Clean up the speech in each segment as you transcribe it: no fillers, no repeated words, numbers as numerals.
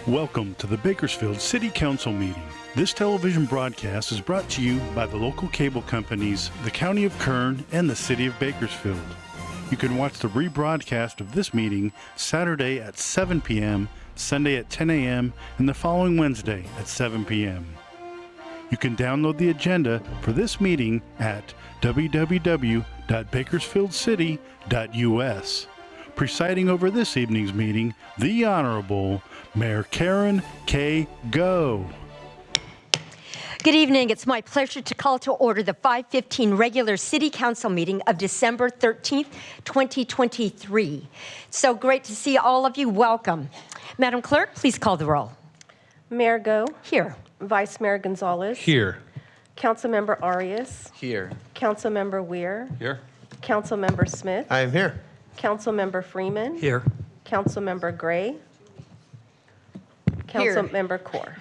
Welcome to the Bakersfield City Council meeting. This television broadcast is brought to you by the local cable companies, the County of Kern, and the City of Bakersfield. You can watch the rebroadcast of this meeting Saturday at 7 p.m., Sunday at 10 a.m., and the following Wednesday at 7 p.m. You can download the agenda for this meeting at www.bakersfieldcity.us. Presiding over this evening's meeting, the Honorable Mayor Karen K. Go. Good evening. It's my pleasure to call to order the 5:15 regular City Council meeting of December 13th, 2023. So great to see all of you. Welcome. Madam Clerk, please call the roll. Mayor Go. Here. Vice Mayor Gonzalez. Here. Councilmember Arias. Here. Councilmember Weir. Here. Councilmember Smith. I am here. Councilmember Freeman. Here. Councilmember Gray. Here. Councilmember Core.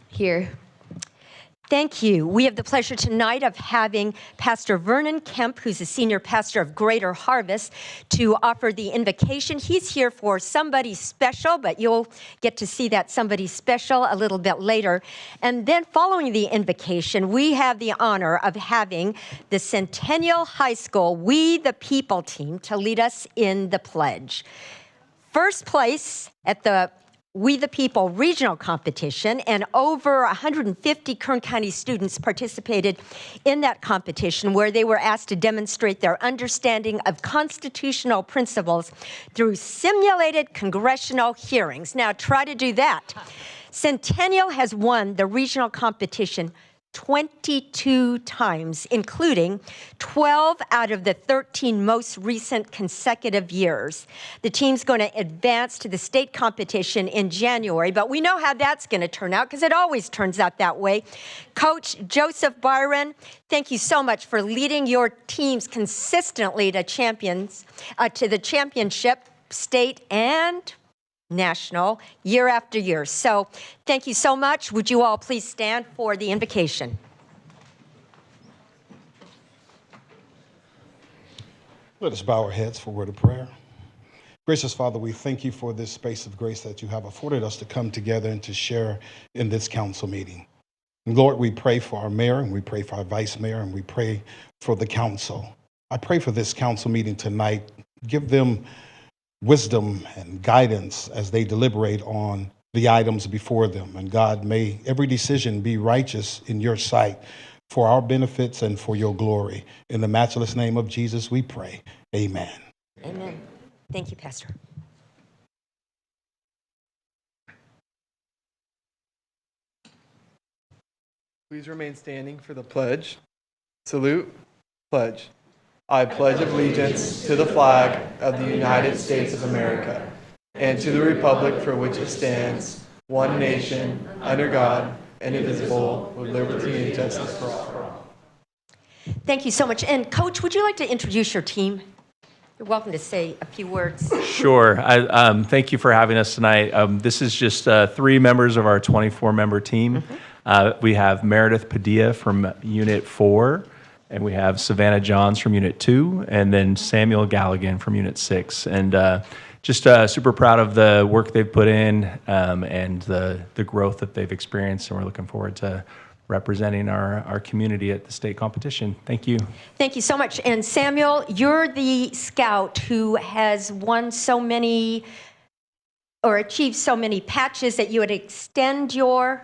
Here. Thank you. We have the pleasure tonight of having Pastor Vernon Kemp, who's a senior pastor of Greater Harvest, to offer the invocation. He's here for somebody special, but you'll get to see that somebody special a little bit later. And then following the invocation, we have the honor of having the Centennial High School We the People team to lead us in the pledge. First place at the We the People regional competition, and over 150 Kern County students participated in that competition, where they were asked to demonstrate their understanding of constitutional principles through simulated congressional hearings. Now try to do that. Centennial has won the regional competition 22 times, including 12 out of the 13 most recent consecutive years. The team's going to advance to the state competition in January, but we know how that's going to turn out because it always turns out that way. Coach Joseph Byron, thank you so much for leading your teams consistently to the championship, state and national, year after year. So thank you so much. Would you all please stand for the invocation? Let us bow our heads for a word of prayer. Gracious Father, we thank you for this space of grace that you have afforded us to come together and to share in this council meeting. And Lord, we pray for our mayor, and we pray for our vice mayor, and we pray for the council. I pray for this council meeting tonight. Give them wisdom and guidance as they deliberate on the items before them. And God, may every decision be righteous in your sight for our benefits and for your glory. In the matchless name of Jesus, we pray. Amen. Amen. Thank you, Pastor. Please remain standing for the pledge. Salute. Pledge. I pledge allegiance to the flag of the United States of America and to the republic for which it stands, one nation, under God, indivisible, with liberty and justice for all. Thank you so much. And Coach, would you like to introduce your team? You're welcome to say a few words. Sure. Thank you for having us tonight. This is just 3 members of our 24-member team. We have Meredith Padilla from Unit 4. And we have Savannah Johns from Unit 2, and then Samuel Galligan from Unit 6. And just super proud of the work they've put in and the growth that they've experienced. And we're looking forward to representing our community at the state competition. Thank you. Thank you so much. And Samuel, you're the scout who has won so many or achieved so many patches that you would extend your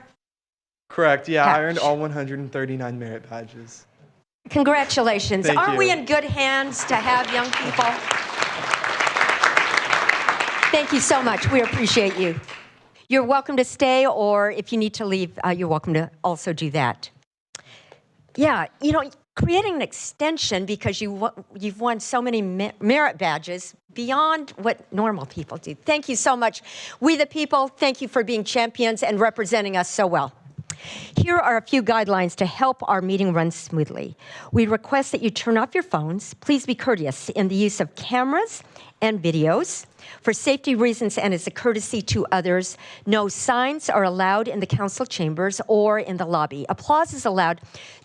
Correct. Yeah, patch. I earned all 139 merit badges. Congratulations. Thank Aren't you. we in good hands to have young people? Thank you so much. We appreciate you. You're welcome to stay, or if you need to leave, you're welcome to also do that. Yeah, creating an extension because you've won so many merit badges beyond what normal people do. Thank you so much. We the people, thank you for being champions and representing us so well. Here are a few guidelines to help our meeting run smoothly. We request that you turn off your phones. Please be courteous in the use of cameras and videos. For safety reasons and as a courtesy to others, no signs are allowed in the council chambers or in the lobby. Applause is allowed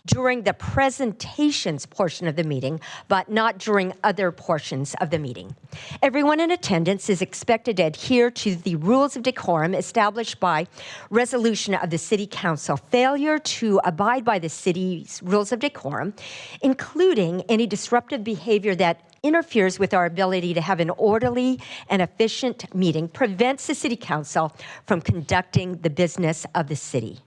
during the presentations portion of the meeting, but not during other portions of the meeting. Everyone in attendance is expected to adhere to the rules of decorum established by resolution of the City Council. Failure to abide by the city's rules of decorum, including any disruptive behavior that interferes with our ability to have an orderly and efficient meeting, prevents the City Council from conducting the business of the city.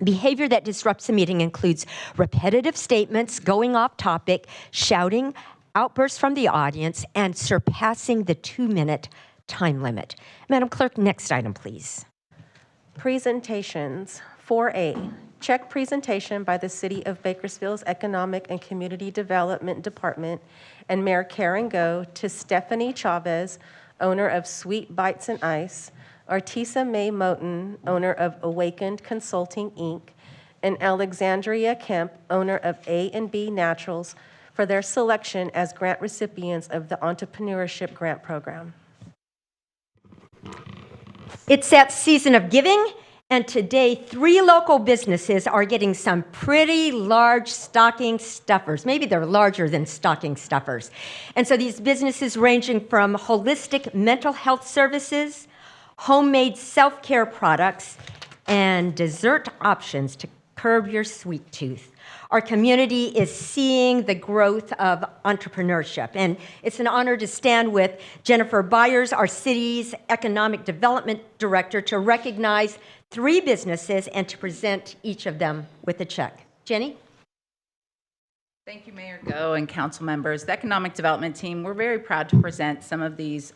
Behavior that disrupts the meeting includes repetitive statements, going off topic, shouting, outbursts from the audience, and surpassing the 2-minute time limit. Madam Clerk, next item, please. Presentations. 4A, check presentation by the City of Bakersfield's Economic and Community Development Department and Mayor Karen Go to Stephanie Chavez, owner of Sweet Bites and Ice, Artisa May Moten, owner of Awakened Consulting, Inc., and Alexandria Kemp, owner of A&B Naturals, for their selection as grant recipients of the Entrepreneurship Grant Program. It's that season of giving, and today 3 local businesses are getting some pretty large stocking stuffers. Maybe they're larger than stocking stuffers. And so these businesses ranging from holistic mental health services, homemade self-care products, and dessert options to curb your sweet tooth. Our community is seeing the growth of entrepreneurship, and it's an honor to stand with Jennifer Byers, our city's Economic Development Director, to recognize 3 businesses and to present each of them with a check. Jenny? Thank you, Mayor Go and council members. The Economic Development Team, we're very proud to present some of these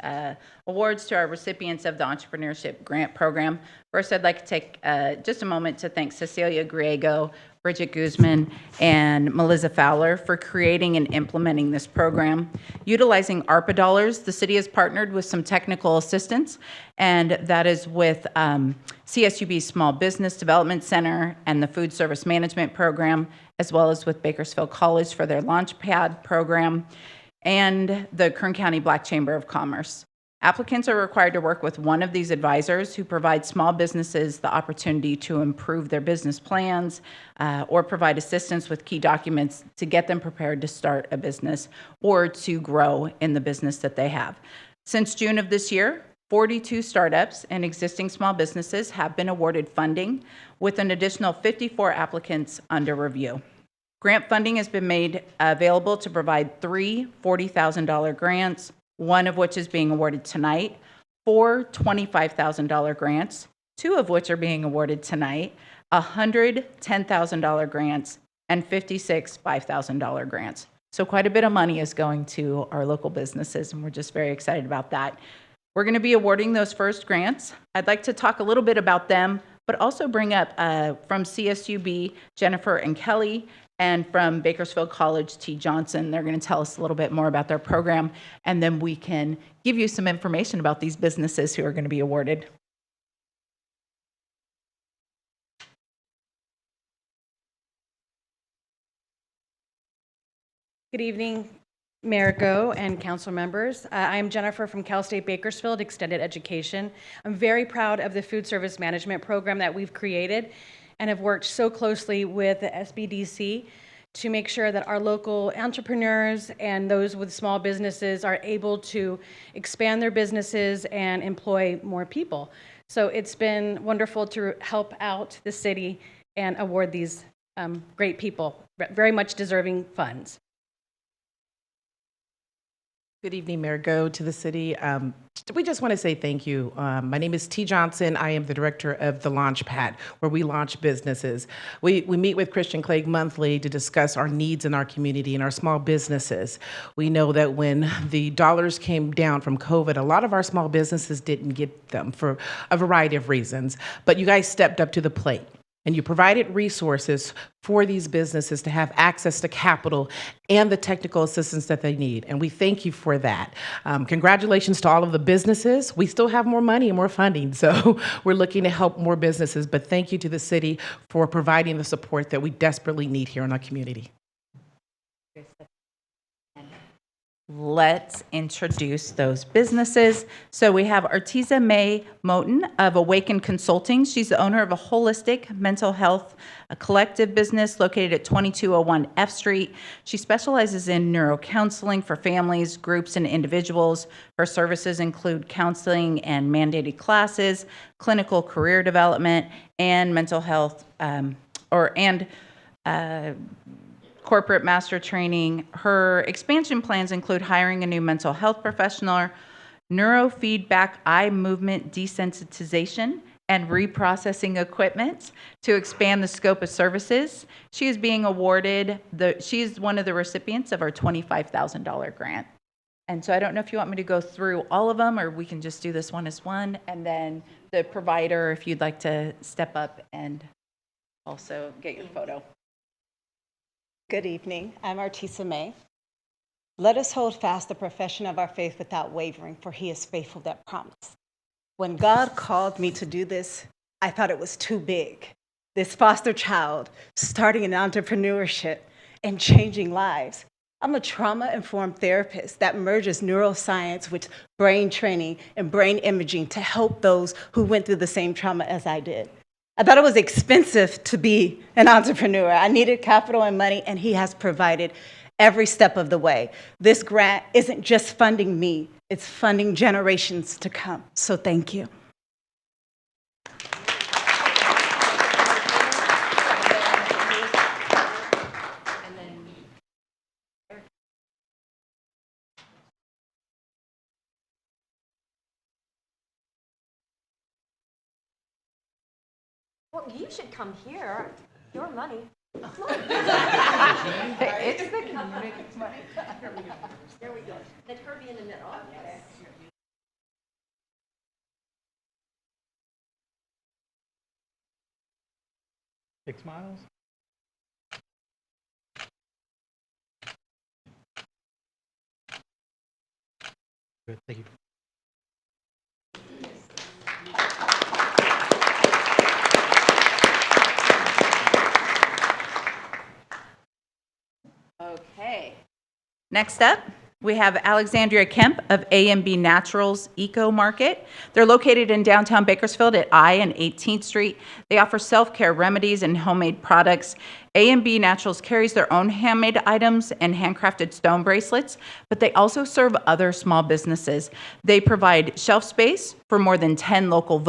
awards to our recipients of the Entrepreneurship Grant Program. First, I'd like to take just a moment to thank Cecilia Griego, Bridget Guzman, and Melissa Fowler for creating and implementing this program. Utilizing ARPA dollars, the city has partnered with some technical assistance, and that is with CSUB's Small Business Development Center and the Food Service Management Program, as well as with Bakersfield College for their Launchpad program, and the Kern County Black Chamber of Commerce. Applicants are required to work with one of these advisors who provide small businesses the opportunity to improve their business plans or provide assistance with key documents to get them prepared to start a business or to grow in the business that they have. Since June of this year, 42 startups and existing small businesses have been awarded funding, with an additional 54 applicants under review. Grant funding has been made available to provide 3 $40,000 grants, one of which is being awarded tonight, 4 $25,000 grants, 2 of which are being awarded tonight, 100 $10,000 grants, and 56 $5,000 grants. So quite a bit of money is going to our local businesses, and we're just very excited about that. We're going to be awarding those first grants. I'd like to talk a little bit about them, but also bring up from CSUB, Jennifer and Kelly, and from Bakersfield College, T. Johnson. They're going to tell us a little bit more about their program, and then we can give you some information about these businesses who are going to be awarded. Good evening, Mayor Go and council members. I'm Jennifer from Cal State Bakersfield Extended Education. I'm very proud of the food service management program that we've created and have worked so closely with the SBDC to make sure that our local entrepreneurs and those with small businesses are able to expand their businesses and employ more people. So it's been wonderful to help out the city and award these great people, very much deserving funds. Good evening, Mayor Go, to the city. We just want to say thank you. My name is T. Johnson. I am the director of the Launchpad, where we launch businesses. We meet with Christian Clegg monthly to discuss our needs in our community and our small businesses. We know that when the dollars came down from COVID, a lot of our small businesses didn't get them for a variety of reasons, but you guys stepped up to the plate. And you provided resources for these businesses to have access to capital and the technical assistance that they need. And we thank you for that. Congratulations to all of the businesses. We still have more money and more funding, so we're looking to help more businesses. But thank you to the city for providing the support that we desperately need here in our community. let's introduce those businesses. So we have Artisa May Moten of Awaken Consulting. She's the owner of a holistic mental health collective business located at 2201 F Street. She specializes in neurocounseling for families, groups, and individuals. Her services include counseling and mandated classes, clinical career development, and mental health corporate master training. Her expansion plans include hiring a new mental health professional, neurofeedback eye movement desensitization, and reprocessing equipment to expand the scope of services. She is being awarded, she's one of the recipients of our $25,000 grant. And so I don't know if you want me to go through all of them, or we can just do this one as one, and then the provider, if you'd like to step up and also get your photo. Good evening. I'm Artisa May. Let us hold fast the profession of our faith without wavering, for he is faithful that promised. When God called me to do this, I thought it was too big. This foster child, starting an entrepreneurship and changing lives. I'm a trauma-informed therapist that merges neuroscience with brain training and brain imaging to help those who went through the same trauma as I did. I thought it was expensive to be an entrepreneur. I needed capital and money, and he has provided every step of the way. This grant isn't just funding me, it's funding generations to come. So thank you. Well, you should come here. Your money. It's the community money. There we go. Let her be in the middle. Okay. 6 miles? Good, thank you. Okay. Next up, we have Alexandria Kemp of A&B Naturals Eco Market. They're located in downtown Bakersfield at I and 18th Street. They offer self-care remedies and homemade products. A&B Naturals carries their own handmade items and handcrafted stone bracelets, but they also serve other small businesses. They provide shelf space for more than 10 local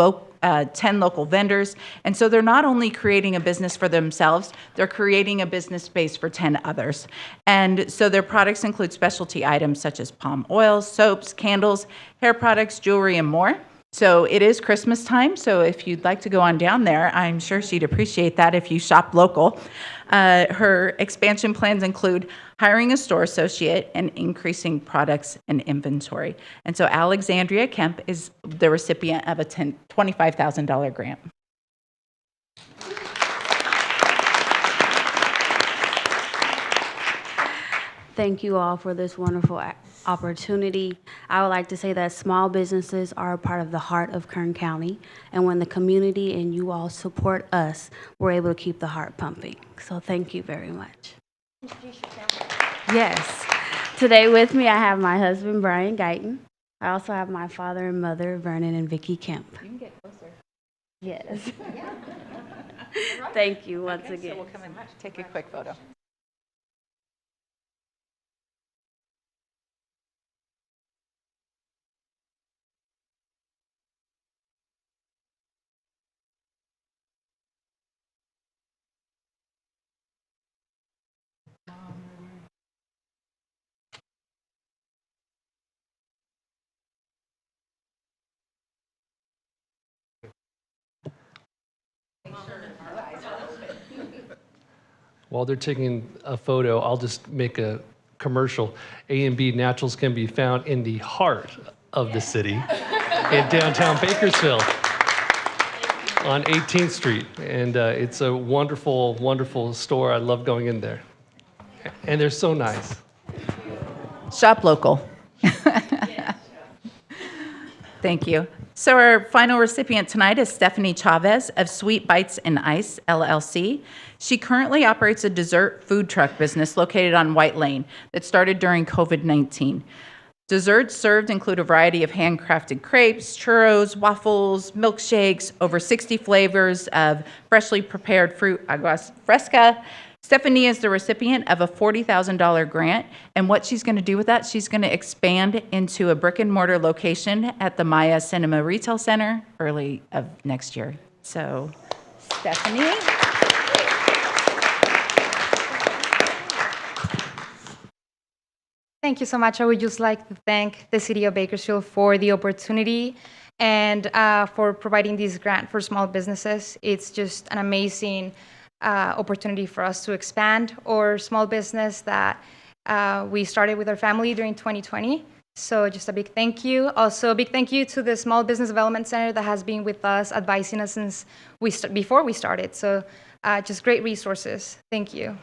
vendors. And so they're not only creating a business for themselves, they're creating a business space for 10 others. And so their products include specialty items such as palm oils, soaps, candles, hair products, jewelry, and more. So it is Christmas time, so if you'd like to go on down there, I'm sure she'd appreciate that if you shop local. Her expansion plans include hiring a store associate and increasing products and inventory. And so Alexandria Kemp is the recipient of a $25,000 grant. Thank you all for this wonderful opportunity. I would like to say that small businesses are a part of the heart of Kern County, and when the community and you all support us, we're able to keep the heart pumping. So thank you very much. Yes. Today with me, I have my husband, Brian Guyton. I also have my father and mother, Vernon and Vicki Kemp. You can get closer. Yes. Thank you once again. So we'll come and take a quick photo. While they're taking a photo, I'll just make a commercial. A&B Naturals can be found in the heart of the city in downtown Bakersfield on 18th Street. And it's a wonderful, wonderful store. I love going in there. And they're so nice. Shop local. Thank you. So our final recipient tonight is Stephanie Chavez of Sweet Bites and Ice, LLC. She currently operates a dessert food truck business located on White Lane that started during COVID-19. Desserts served include a variety of handcrafted crepes, churros, waffles, milkshakes, over 60 flavors of freshly prepared fruit aguas fresca. Stephanie is the recipient of a $40,000 grant, and what she's going to do with that, she's going to expand into a brick-and-mortar location at the Maya Cinema Retail Center early of next year. So, Stephanie. Thank you so much. I would just like to thank the City of Bakersfield for the opportunity and for providing this grant for small businesses. It's just an amazing opportunity for us to expand our small business that we started with our family during 2020. So just a big thank you. Also, a big thank you to the Small Business Development Center that has been with us, advising us since before we started. So just great resources. Thank you.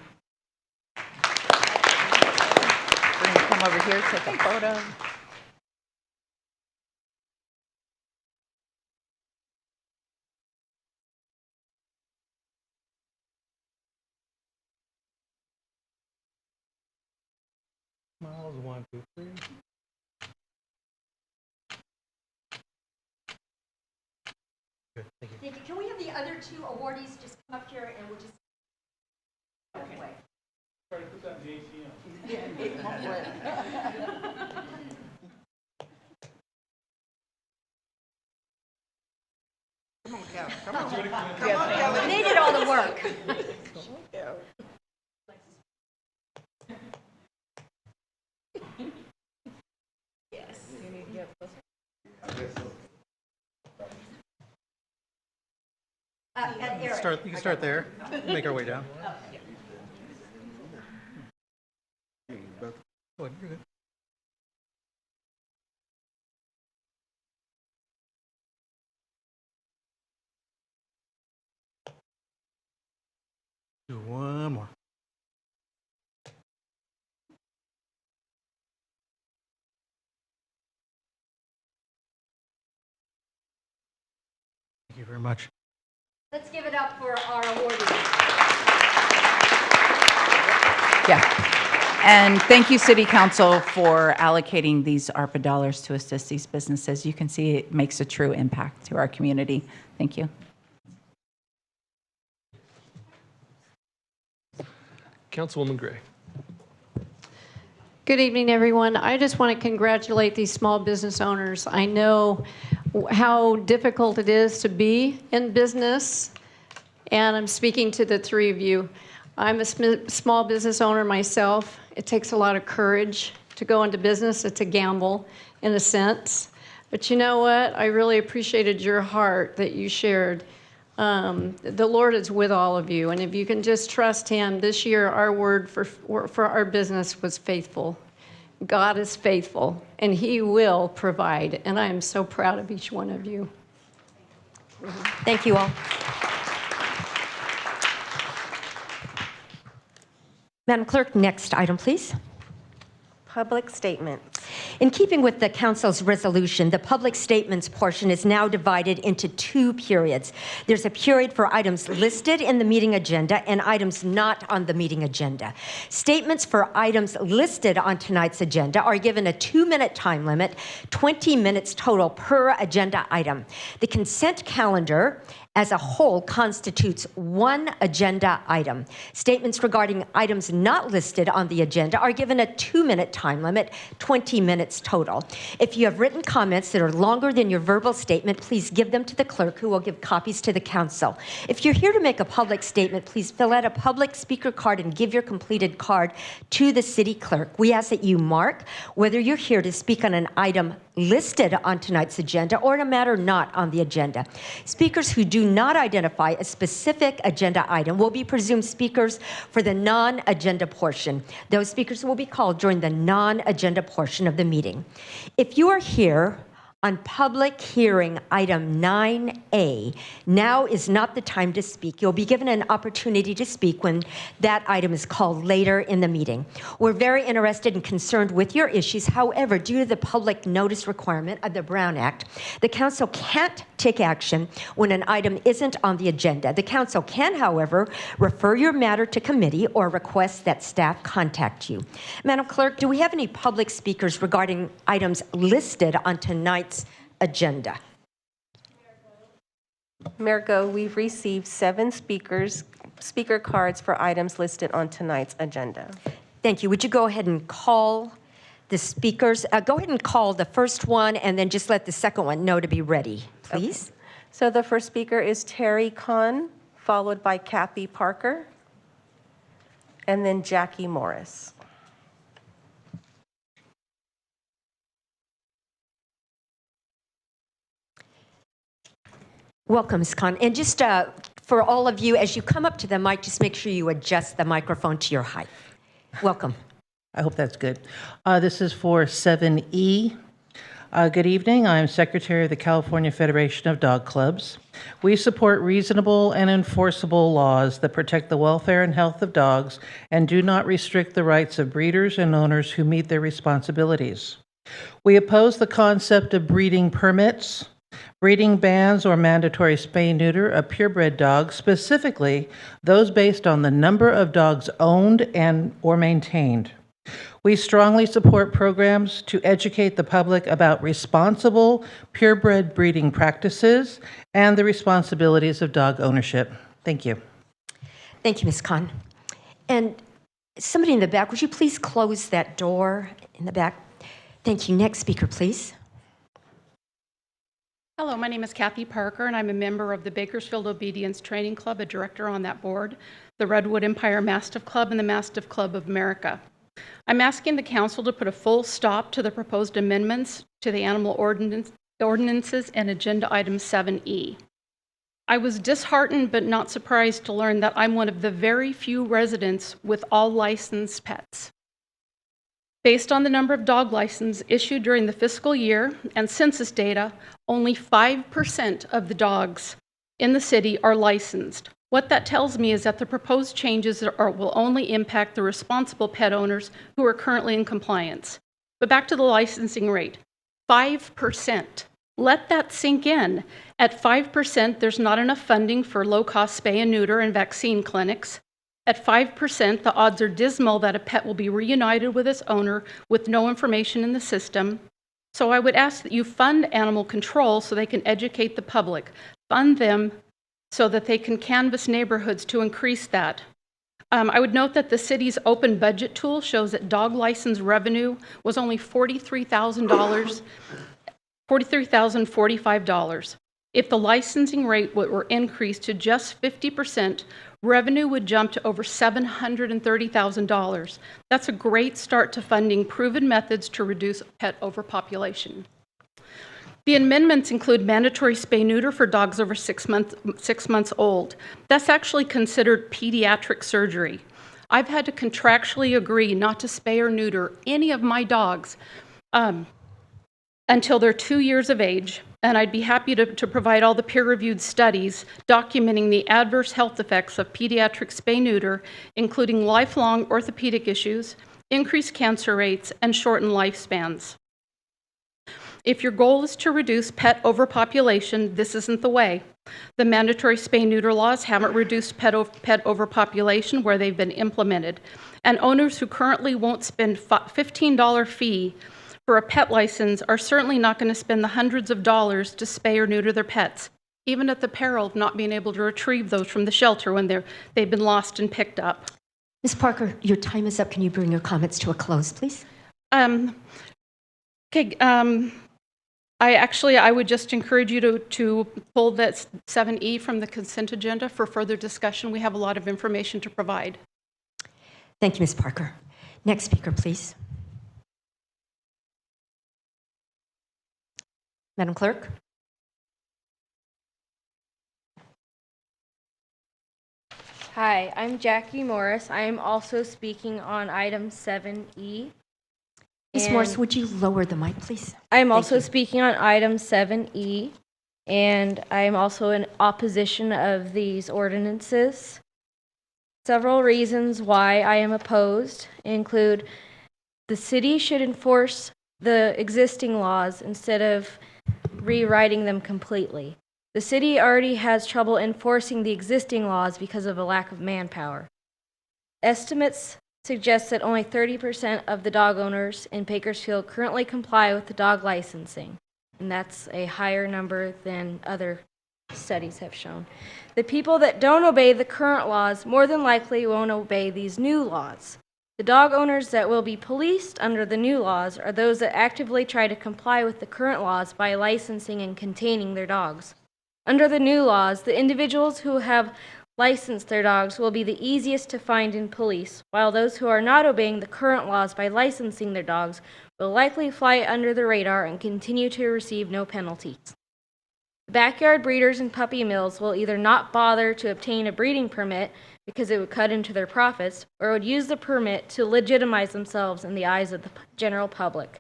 Come over here, take a photo. Smiles, 1, 2, 3. Good, thank you. Thank you. Can we have the other two awardees just come up here and we'll just... Okay. Try to put that in the ATM. Come on, Cal. Come on. They did all the work. Yes. You need to get closer. Eric. You can start there. Make our way down. Go ahead, you're good. Do one more. Thank you very much. Let's give it up for our awardees. Yeah. And thank you, City Council, for allocating these ARPA dollars to assist these businesses. You can see it makes a true impact to our community. Thank you. Councilwoman Gray. Good evening, everyone. I just want to congratulate these small business owners. I know how difficult it is to be in business, and I'm speaking to the three of you. I'm a small business owner myself. It takes a lot of courage to go into business. It's a gamble, in a sense. But you know what? I really appreciated your heart that you shared. The Lord is with all of you, and if you can just trust Him, this year our word for our business was faithful. God is faithful, and He will provide, and I am so proud of each one of you. Thank you all. Madam Clerk, next item, please. Public statements. In keeping with the Council's resolution, the public statements portion is now divided into two periods. There's a period for items listed in the meeting agenda and items not on the meeting agenda. Statements for items listed on tonight's agenda are given a 2-minute time limit, 20 minutes total per agenda item. The consent calendar as a whole constitutes one agenda item. Statements regarding items not listed on the agenda are given a 2-minute time limit, 20 minutes total. If you have written comments that are longer than your verbal statement, please give them to the clerk, who will give copies to the council. If you're here to make a public statement, please fill out a public speaker card and give your completed card to the city clerk. We ask that you mark whether you're here to speak on an item listed on tonight's agenda or in a matter not on the agenda. Speakers who do not identify a specific agenda item will be presumed speakers for the non-agenda portion. Those speakers will be called during the non-agenda portion of the meeting. If you are here On public hearing item 9A, now is not the time to speak. You'll be given an opportunity to speak when that item is called later in the meeting. We're very interested and concerned with your issues. However, due to the public notice requirement of the Brown Act, the council can't take action when an item isn't on the agenda. The council can, however, refer your matter to committee or request that staff contact you. Madam Clerk, do we have any public speakers regarding items listed on tonight's agenda? Mayor Go, we've received 7 speaker cards for items listed on tonight's agenda. Thank you. Would you go ahead and call the speakers? Go ahead and call the first one and then just let the second one know to be ready, please. Okay. So the first speaker is Terry Kahn, followed by Kathy Parker, and then Jackie Morris. Welcome, Ms. Khan. And just for all of you, as you come up to the mic, just make sure you adjust the microphone to your height. Welcome. I hope that's good. This is for 7E. Good evening. I'm Secretary of the California Federation of Dog Clubs. We support reasonable and enforceable laws that protect the welfare and health of dogs and do not restrict the rights of breeders and owners who meet their responsibilities. We oppose the concept of breeding permits, breeding bans, or mandatory spay-neuter of purebred dogs, specifically those based on the number of dogs owned and or maintained. We strongly support programs to educate the public about responsible purebred breeding practices and the responsibilities of dog ownership. Thank you. Thank you, Ms. Khan. And somebody in the back, would you please close that door in the back? Thank you. Next speaker, please. Hello, my name is Kathy Parker, and I'm a member of the Bakersfield Obedience Training Club, a director on that board, the Redwood Empire Mastiff Club, and the Mastiff Club of America. I'm asking the council to put a full stop to the proposed amendments to the animal ordinances and agenda item 7E. I was disheartened but not surprised to learn that I'm one of the very few residents with all licensed pets. Based on the number of dog licenses issued during the fiscal year and census data, only 5% of the dogs in the city are licensed. What that tells me is that the proposed changes will only impact the responsible pet owners who are currently in compliance. But back to the licensing rate, 5%. Let that sink in. At 5%, there's not enough funding for low-cost spay and neuter and vaccine clinics. At 5%, the odds are dismal that a pet will be reunited with its owner with no information in the system. So I would ask that you fund animal control so they can educate the public. Fund them so that they can canvass neighborhoods to increase that. I would note that the city's open budget tool shows that dog license revenue was only $43,045. If the licensing rate were increased to just 50%, revenue would jump to over $730,000. That's a great start to funding proven methods to reduce pet overpopulation. The amendments include mandatory spay-neuter for dogs over 6 months old. That's actually considered pediatric surgery. I've had to contractually agree not to spay or neuter any of my dogs until they're 2 years of age, and I'd be happy to provide all the peer-reviewed studies documenting the adverse health effects of pediatric spay-neuter, including lifelong orthopedic issues, increased cancer rates, and shortened lifespans. If your goal is to reduce pet overpopulation, this isn't the way. The mandatory spay-neuter laws haven't reduced pet overpopulation where they've been implemented, and owners who currently won't spend $15 fee for a pet license are certainly not going to spend the hundreds of dollars to spay or neuter their pets, even at the peril of not being able to retrieve those from the shelter when they've been lost and picked up. Ms. Parker, your time is up. Can you bring your comments to a close, please? I would just encourage you to pull that 7E from the consent agenda for further discussion. We have a lot of information to provide. Thank you, Ms. Parker. Next speaker, please. Madam Clerk. Hi, I'm Jackie Morris. I am also speaking on item 7E. Ms. Morris, would you lower the mic, please? I'm Thank also you. speaking on item 7E, and I'm also in opposition of these ordinances. Several reasons why I am opposed include the city should enforce the existing laws instead of rewriting them completely. The city already has trouble enforcing the existing laws because of a lack of manpower. Estimates suggest that only 30% of the dog owners in Bakersfield currently comply with the dog licensing, and that's a higher number than other studies have shown. The people that don't obey the current laws more than likely won't obey these new laws. The dog owners that will be policed under the new laws are those that actively try to comply with the current laws by licensing and containing their dogs. Under the new laws, the individuals who have licensed their dogs will be the easiest to find in police, while those who are not obeying the current laws by licensing their dogs will likely fly under the radar and continue to receive no penalties. Backyard breeders and puppy mills will either not bother to obtain a breeding permit because it would cut into their profits, or would use the permit to legitimize themselves in the eyes of the general public.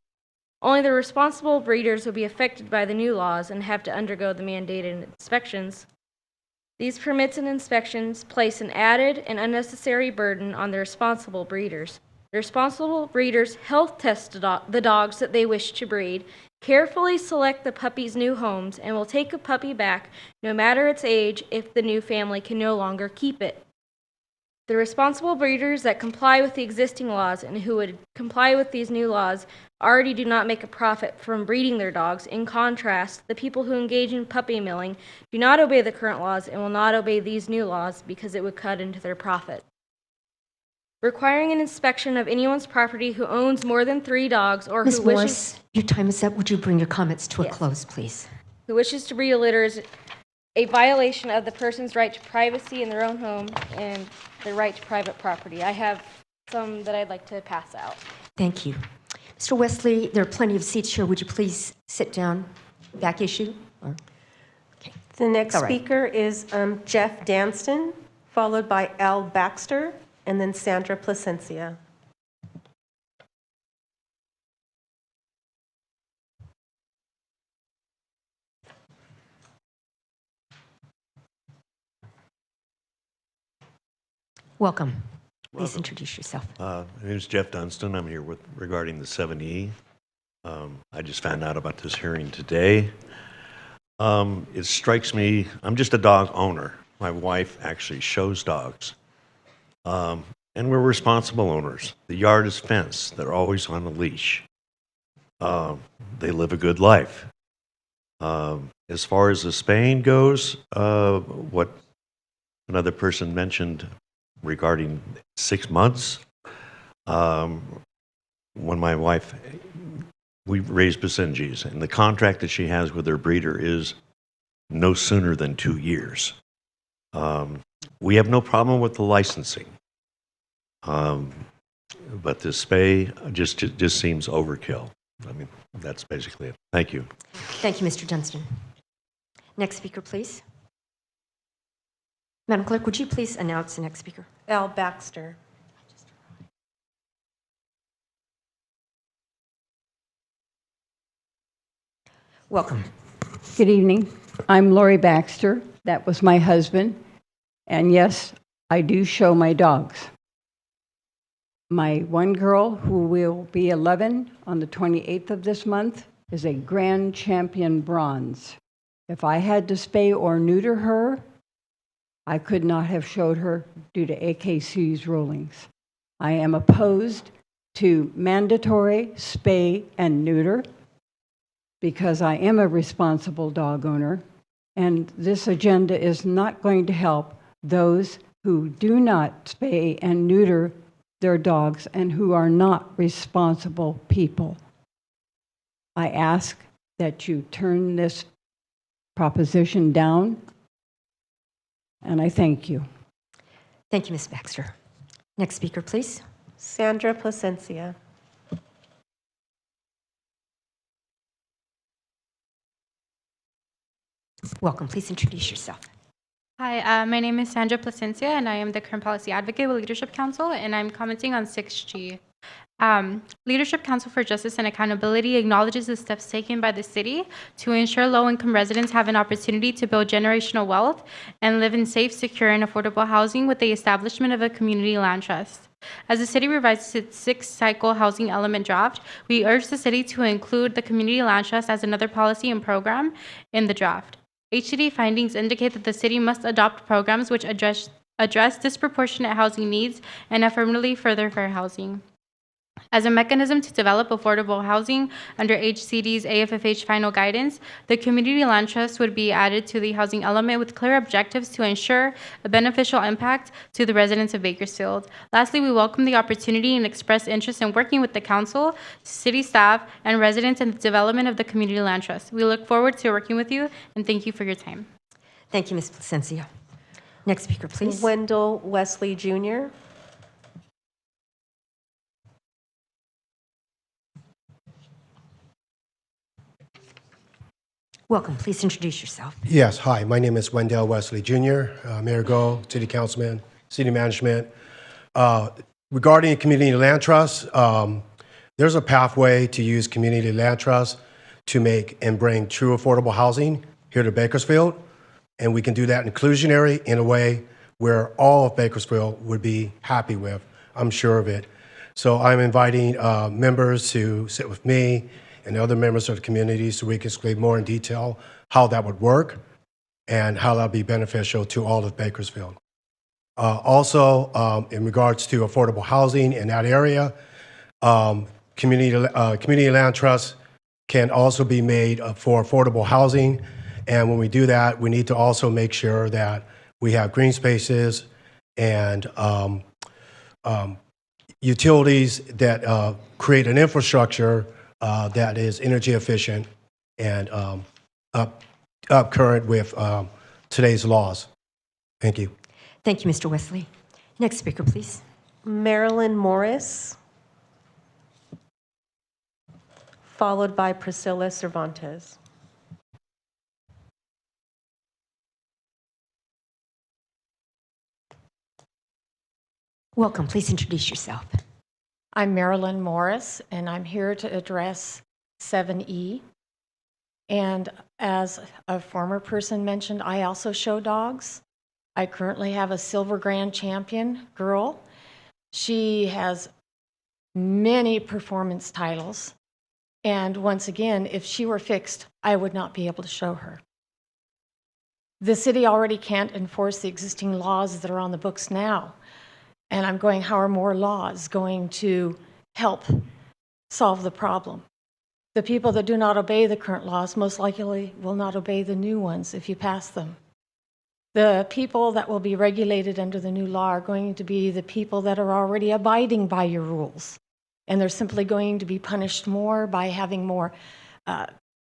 Only the responsible breeders will be affected by the new laws and have to undergo the mandated inspections. These permits and inspections place an added and unnecessary burden on the responsible breeders. The responsible breeders health test the dogs that they wish to breed, carefully select the puppy's new homes, and will take a puppy back no matter its age if the new family can no longer keep it. The responsible breeders that comply with the existing laws and who would comply with these new laws already do not make a profit from breeding their dogs. In contrast, the people who engage in puppy milling do not obey the current laws and will not obey these new laws because it would cut into their profit. Requiring an inspection of anyone's property who owns more than 3 dogs or Ms. who Morris, wishes your time is up. Would you bring your comments to a Yes. close, please? to breed a litter is a violation of the person's right to privacy in their own home and the right to private property. I have some that I'd like to pass out. Thank you. Mr. Wesley, there are plenty of seats here. Would you please sit down? Back issue? Or? The next All right. speaker is Jeff Danston, followed by Al Baxter, and then Sandra Placencia. Welcome. Please introduce yourself. My name is Jeff Dunstan. I'm here regarding the 7E. I just found out about this hearing today. It strikes me, I'm just a dog owner. My wife actually shows dogs. And we're responsible owners. The yard is fenced. They're always on a leash. They live a good life. As far as the spaying goes, what another person mentioned regarding 6 months, when my wife, we raise Basenjis, and the contract that she has with her breeder is no sooner than 2 years. We have no problem with the licensing, but the spay just seems overkill. I mean, that's basically it. Thank you. Thank you, Mr. Dunstan. Next speaker, please. Madam Clerk, would you please announce the next speaker? Al Baxter. Welcome. Good evening. I'm Lori Baxter. That was my husband. And yes, I do show my dogs. My one girl, who will be 11 on the 28th of this month, is a grand champion bronze. If I had to spay or neuter her, I could not have showed her due to AKC's rulings. I am opposed to mandatory spay and neuter because I am a responsible dog owner, and this agenda is not going to help those who do not spay and neuter their dogs and who are not responsible people. I ask that you turn this proposition down, and I thank you. Thank you, Ms. Baxter. Next speaker, please. Sandra Placencia. Welcome. Please introduce yourself. Hi, my name is Sandra Placencia, and I am the current policy advocate with Leadership Council, and I'm commenting on 6G. Leadership Council for Justice and Accountability acknowledges the steps taken by the city to ensure low-income residents have an opportunity to build generational wealth and live in safe, secure, and affordable housing with the establishment of a community land trust. As the city revises its sixth-cycle housing element draft, we urge the city to include the community land trust as another policy and program in the draft. HCD findings indicate that the city must adopt programs which address disproportionate housing needs and affirmatively further fair housing. As a mechanism to develop affordable housing under HCD's AFFH final guidance, the Community Land Trust would be added to the housing element with clear objectives to ensure a beneficial impact to the residents of Bakersfield. Lastly, we welcome the opportunity and express interest in working with the council, city staff, and residents in the development of the Community Land Trust. We look forward to working with you, and thank you for your time. Thank you, Ms. Placencia. Next speaker, please. Wendell Wesley Jr. Welcome. Please introduce yourself. Yes, hi. My name is Wendell Wesley Jr., Mayor Go, City Councilman, City Management. Regarding Community Land Trust, there's a pathway to use Community Land Trust to make and bring true affordable housing here to Bakersfield. And we can do that inclusionary in a way where all of Bakersfield would be happy with. I'm sure of it. So I'm inviting members to sit with me and other members of the community so we can explain more in detail how that would work and how that would be beneficial to all of Bakersfield. Also, in regards to affordable housing in that area, community land trusts can also be made for affordable housing. And when we do that, we need to also make sure that we have green spaces and utilities that create an infrastructure that is energy efficient and up current with today's laws. Thank you. Thank you, Mr. Wesley. Next speaker, please. Marilyn Morris, followed by Priscilla Cervantes. Welcome. Please introduce yourself. I'm Marilyn Morris, and I'm here to address 7E. And as a former person mentioned, I also show dogs. I currently have a Silver Grand Champion girl. She has many performance titles. And once again, if she were fixed, I would not be able to show her. The city already can't enforce the existing laws that are on the books now. And I'm going, how are more laws going to help solve the problem? The people that do not obey the current laws most likely will not obey the new ones if you pass them. The people that will be regulated under the new law are going to be the people that are already abiding by your rules. And they're simply going to be punished more by having more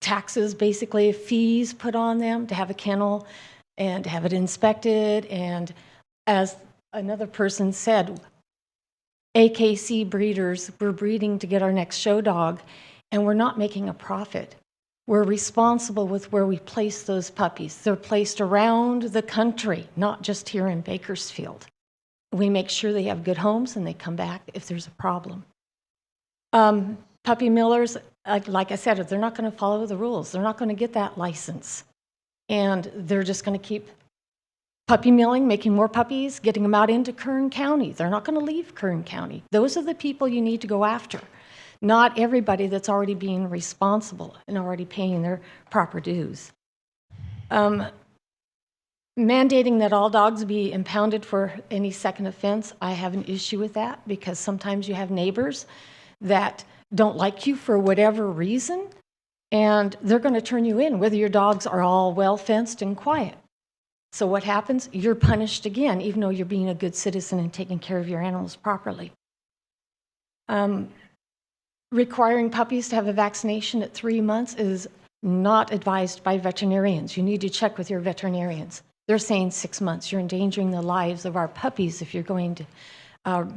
taxes, basically fees put on them to have a kennel and to have it inspected. And as another person said, AKC breeders, we're breeding to get our next show dog, and we're not making a profit. We're responsible with where we place those puppies. They're placed around the country, not just here in Bakersfield. We make sure they have good homes and they come back if there's a problem. Puppy millers, like I said, they're not going to follow the rules. They're not going to get that license. And they're just going to keep puppy milling, making more puppies, getting them out into Kern County. They're not going to leave Kern County. Those are the people you need to go after, not everybody that's already being responsible and already paying their proper dues. Mandating that all dogs be impounded for any second offense, I have an issue with that because sometimes you have neighbors that don't like you for whatever reason, and they're going to turn you in, whether your dogs are all well fenced and quiet. So what happens? You're punished again, even though you're being a good citizen and taking care of your animals properly. Requiring puppies to have a vaccination at 3 months is not advised by veterinarians. You need to check with your veterinarians. They're saying 6 months. You're endangering the lives of our puppies if you're going to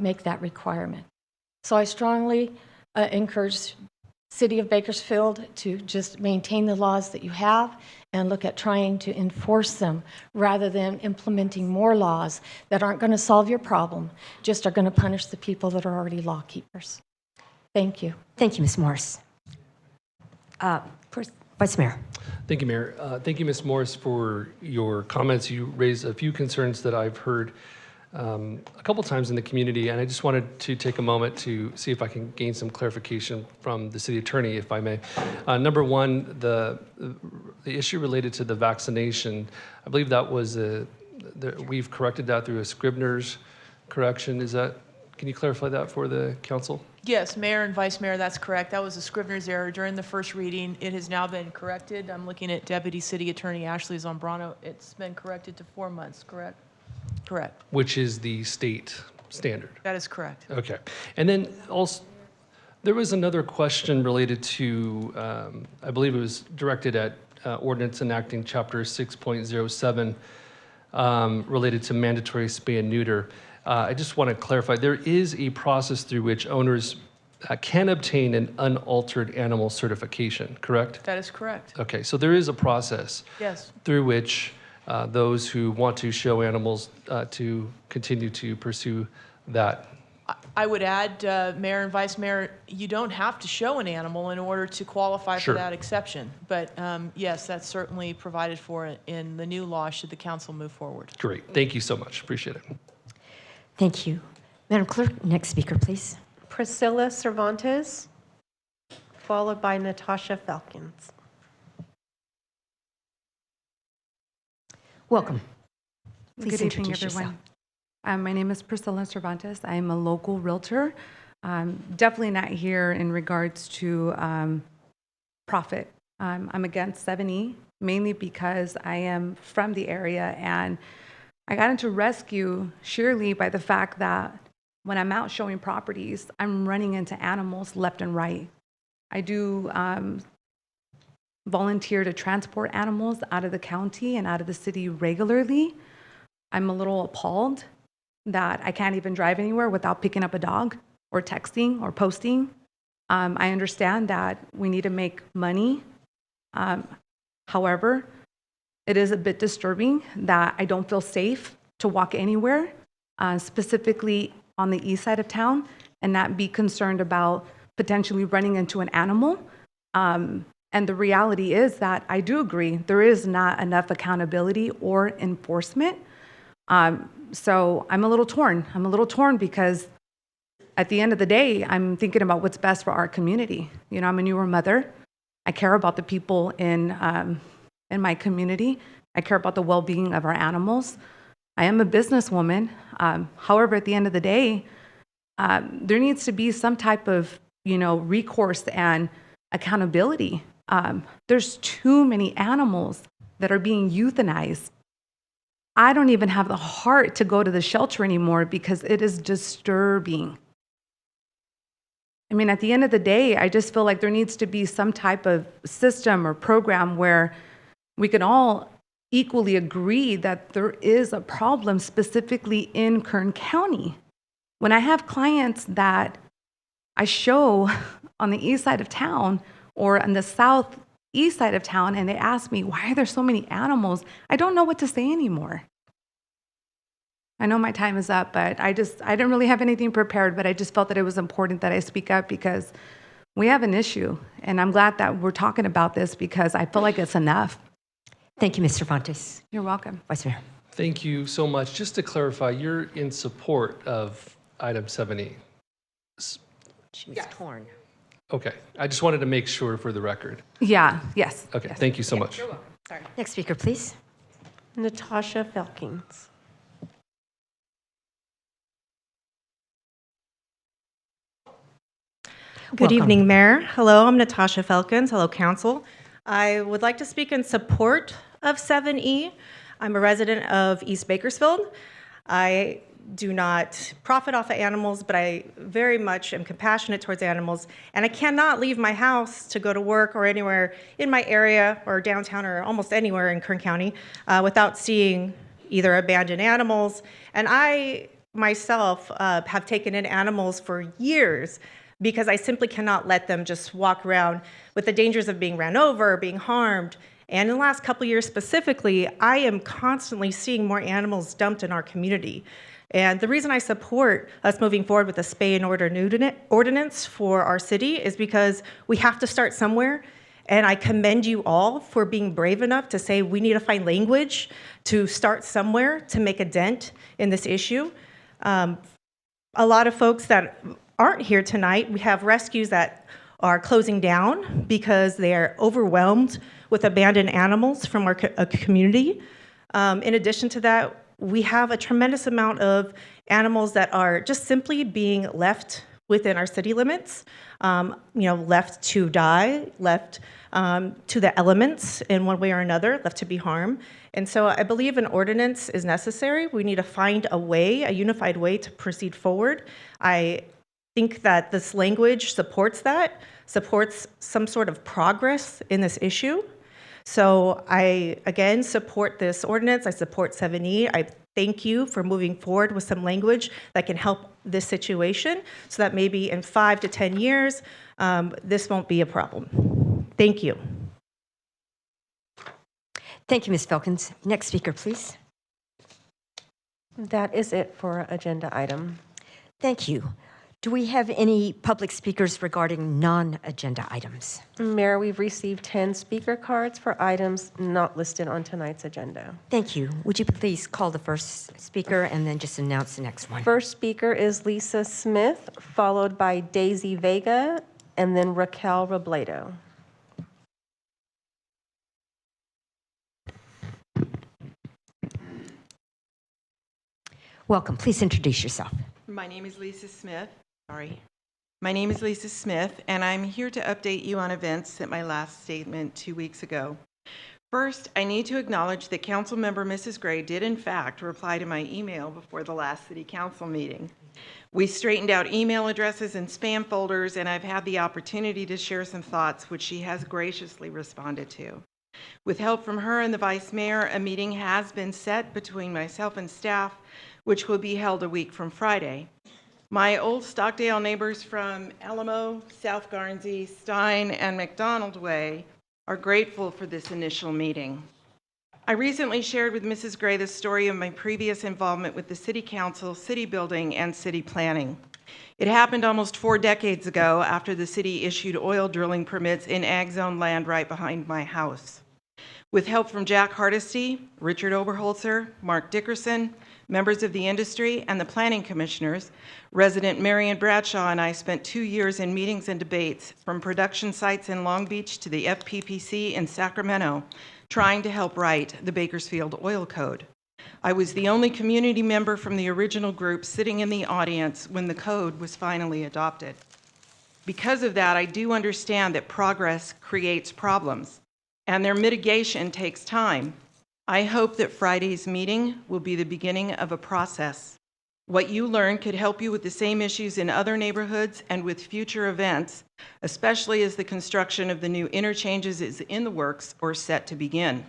make that requirement. So I strongly encourage City of Bakersfield to just maintain the laws that you have and look at trying to enforce them rather than implementing more laws that aren't going to solve your problem, just are going to punish the people that are already law keepers. Thank you. Thank you, Ms. Morris. Vice Mayor. Thank you, Mayor. Thank you, Ms. Morris, for your comments. You raised a few concerns that I've heard a couple times in the community, and I just wanted to take a moment to see if I can gain some clarification from the city attorney, if I may. Number one, the issue related to the vaccination, I believe that was we've corrected that through a Scribner's correction. Can you clarify that for the council? Yes, Mayor and Vice Mayor, that's correct. That was a Scrivener's error during the first reading. It has now been corrected. I'm looking at Deputy City Attorney Ashley Zombrano. It's been corrected to 4 months, correct? Correct. Which is the state standard. That is correct. Okay. And then also, there was another question related to, I believe it was directed at ordinance enacting chapter 6.07 related to mandatory spay and neuter. I just want to clarify, there is a process through which owners can obtain an unaltered animal certification, correct? That is correct. Okay, so there is a process Yes. through which those who want to show animals to continue to pursue that. I would add, Mayor and Vice Mayor, you don't have to show an animal in order to qualify Sure. for that exception. But yes, that's certainly provided for in the new law should the council move forward. Great, thank you so much, appreciate it. Thank you. Madam Clerk, next speaker, please. Priscilla Cervantes, followed by Natasha Falcons. Welcome. Please Good evening, introduce yourself. everyone. My name is Priscilla Cervantes. I'm a local realtor. Definitely not here in regards to profit. I'm against 7E, mainly because I am from the area, and I got into rescue sheerly by the fact that when I'm out showing properties, I'm running into animals left and right. I do volunteer to transport animals out of the county and out of the city regularly. I'm a little appalled that I can't even drive anywhere without picking up a dog or texting or posting. I understand that we need to make money. However, it is a bit disturbing that I don't feel safe to walk anywhere, specifically on the east side of town, and not be concerned about potentially running into an animal. And the reality is that I do agree there is not enough accountability or enforcement. So I'm a little torn. I'm a little torn because at the end of the day, I'm thinking about what's best for our community. You know, I'm a newer mother. I care about the people in my community. I care about the well-being of our animals. I am a businesswoman. However, at the end of the day, there needs to be some type of, recourse and accountability. There's too many animals that are being euthanized. I don't even have the heart to go to the shelter anymore because it is disturbing. I mean, at the end of the day, I just feel like there needs to be some type of system or program where we can all equally agree that there is a problem specifically in Kern County. When I have clients that I show on the east side of town or on the southeast side of town, and they ask me, why are there so many animals? I don't know what to say anymore. I know my time is up, but I didn't really have anything prepared, but I just felt that it was important that I speak up because we have an issue, and I'm glad that we're talking about this because I feel like it's enough. Thank you, Ms. Cervantes. You're welcome. Vice Mayor. Thank you so much. Just to clarify, you're in support of item 7E? She was torn. Okay, I just wanted to make sure for the record. Yeah, yes. Okay, thank you so much. You're welcome. Sorry. Next speaker, please. Natasha Falcons. Good evening, Mayor. Hello, I'm Natasha Falcons. Hello, Council. I would like to speak in support of 7E. I'm a resident of East Bakersfield. I do not profit off of animals, but I very much am compassionate towards animals, and I cannot leave my house to go to work or anywhere in my area or downtown or almost anywhere in Kern County without seeing either abandoned animals. And I myself have taken in animals for years because I simply cannot let them just walk around with the dangers of being ran over, being harmed. And in the last couple of years specifically, I am constantly seeing more animals dumped in our community. And the reason I support us moving forward with the spay and order ordinance for our city is because we have to start somewhere. And I commend you all for being brave enough to say we need to find language to start somewhere to make a dent in this issue. A lot of folks that aren't here tonight, we have rescues that are closing down because they are overwhelmed with abandoned animals from our community. In addition to that, we have a tremendous amount of animals that are just simply being left within our city limits, left to die, left to the elements in one way or another, left to be harmed. And so I believe an ordinance is necessary. We need to find a way, a unified way to proceed forward. I think that this language supports that, supports some sort of progress in this issue. So I, again, support this ordinance. I support 7E. I thank you for moving forward with some language that can help this situation so that maybe in 5 to 10 years, this won't be a problem. Thank you. Thank you, Ms. Felkins. Next speaker, please. That is it for agenda item. Thank you. Do we have any public speakers regarding non-agenda items? Mayor, we've received 10 speaker cards for items not listed on tonight's agenda. Thank you. Would you please call the first speaker and then just announce the next one? First speaker is Lisa Smith, followed by Daisy Vega, and then Raquel Robledo. Welcome. Please introduce yourself. My name is Lisa Smith. My name is Lisa Smith, and I'm here to update you on events at my last statement 2 weeks ago. First, I need to acknowledge that Councilmember Mrs. Gray did in fact reply to my email before the last City Council meeting. We straightened out email addresses and spam folders, and I've had the opportunity to share some thoughts which she has graciously responded to. With help from her and the Vice Mayor, a meeting has been set between myself and staff, which will be held a week from Friday. My old Stockdale neighbors from Alamo, South Garnsey, Stein, and McDonald Way are grateful for this initial meeting. I recently shared with Mrs. Gray the story of my previous involvement with the City Council, city building, and city planning. It happened almost 4 decades ago after the city issued oil drilling permits in ag zone land right behind my house. With help from Jack Hardesty, Richard Oberholzer, Mark Dickerson, members of the industry, and the planning commissioners, resident Marion Bradshaw and I spent 2 years in meetings and debates from production sites in Long Beach to the FPPC in Sacramento, trying to help write the Bakersfield Oil Code. I was the only community member from the original group sitting in the audience when the code was finally adopted. Because of that, I do understand that progress creates problems, and their mitigation takes time. I hope that Friday's meeting will be the beginning of a process. What you learn could help you with the same issues in other neighborhoods and with future events, especially as the construction of the new interchanges is in the works or set to begin.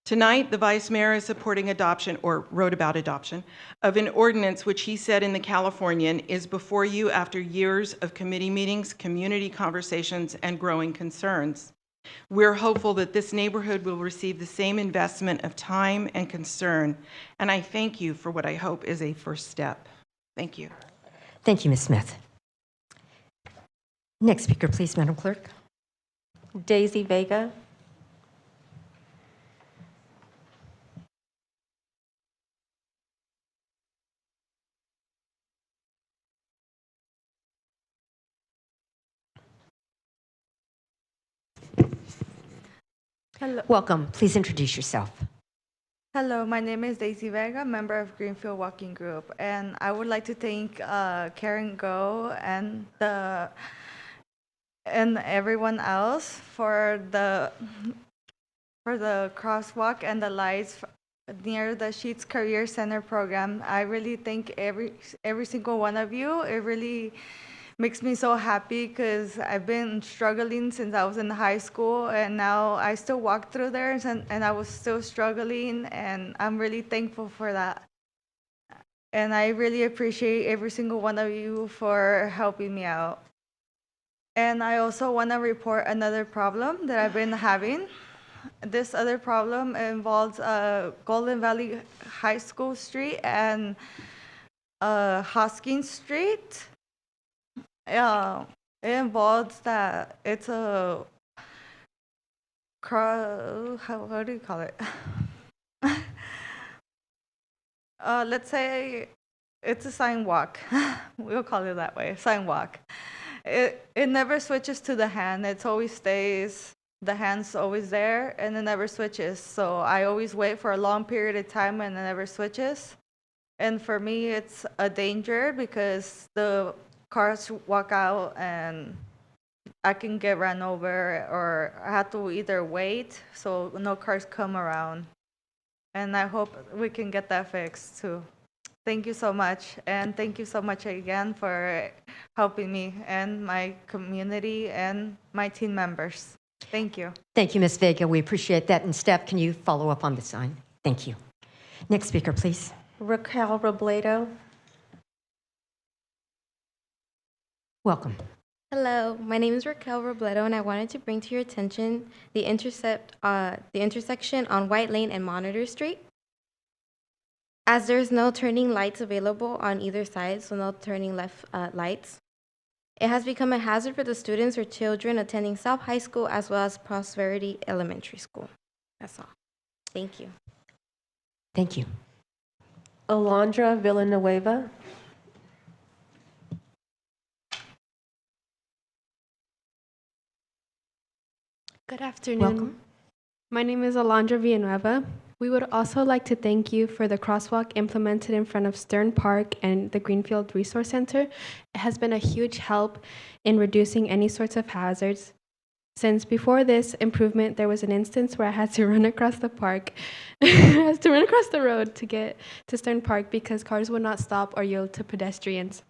Tonight, the Vice Mayor is supporting adoption, or wrote about adoption, of an ordinance which he said in the Californian is before you after years of committee meetings, community conversations, and growing concerns. We're hopeful that this neighborhood will receive the same investment of time and concern, and I thank you for what I hope is a first step. Thank you. Thank you, Ms. Smith. Next speaker, please, Madam Clerk. Daisy Vega. Hello. Welcome. Please introduce yourself. Hello, my name is Daisy Vega, member of Greenfield Walking Group, and I would like to thank Karen Go and everyone else for the crosswalk and the lights near the Sheets Career Center program. I really thank every single one of you. It really makes me so happy because I've been struggling since I was in high school, and now I still walk through there, and I was still struggling, and I'm really thankful for that. And I really appreciate every single one of you for helping me out. And I also want to report another problem that I've been having. This other problem involves Golden Valley High School Street, and Hoskins Street. It involves that it's a how do you call it? Let's say it's a sidewalk. We'll call it that way, sidewalk. It never switches to the hand. It always stays. The hand's always there, and it never switches. So I always wait for a long period of time, and it never switches. And for me, it's a danger because the cars walk out, and I can get run over, or I have to either wait so no cars come around. And I hope we can get that fixed too. Thank you so much. And thank you so much again for helping me and my community and my team members. Thank you. Thank you, Ms. Vega. We appreciate that. And staff, can you follow up on the sign? Thank you. Next speaker, please. Raquel Robledo. Welcome. Hello, my name is Raquel Robledo, and I wanted to bring to your attention the intersection on White Lane and Monitor Street. As there's no turning lights available on either side, so no turning left lights, it has become a hazard for the students or children attending South High School as well as Prosperity Elementary School. That's all. Thank you. Thank you. Alondra Villanueva. Good afternoon. Welcome. My name is Alondra Villanueva. We would also like to thank you for the crosswalk implemented in front of Stern Park and the Greenfield Resource Center. It has been a huge help in reducing any sorts of hazards. Since before this improvement, there was an instance where I had to run across the park. I had to run across the road to get to Stern Park because cars would not stop or yield to pedestrians.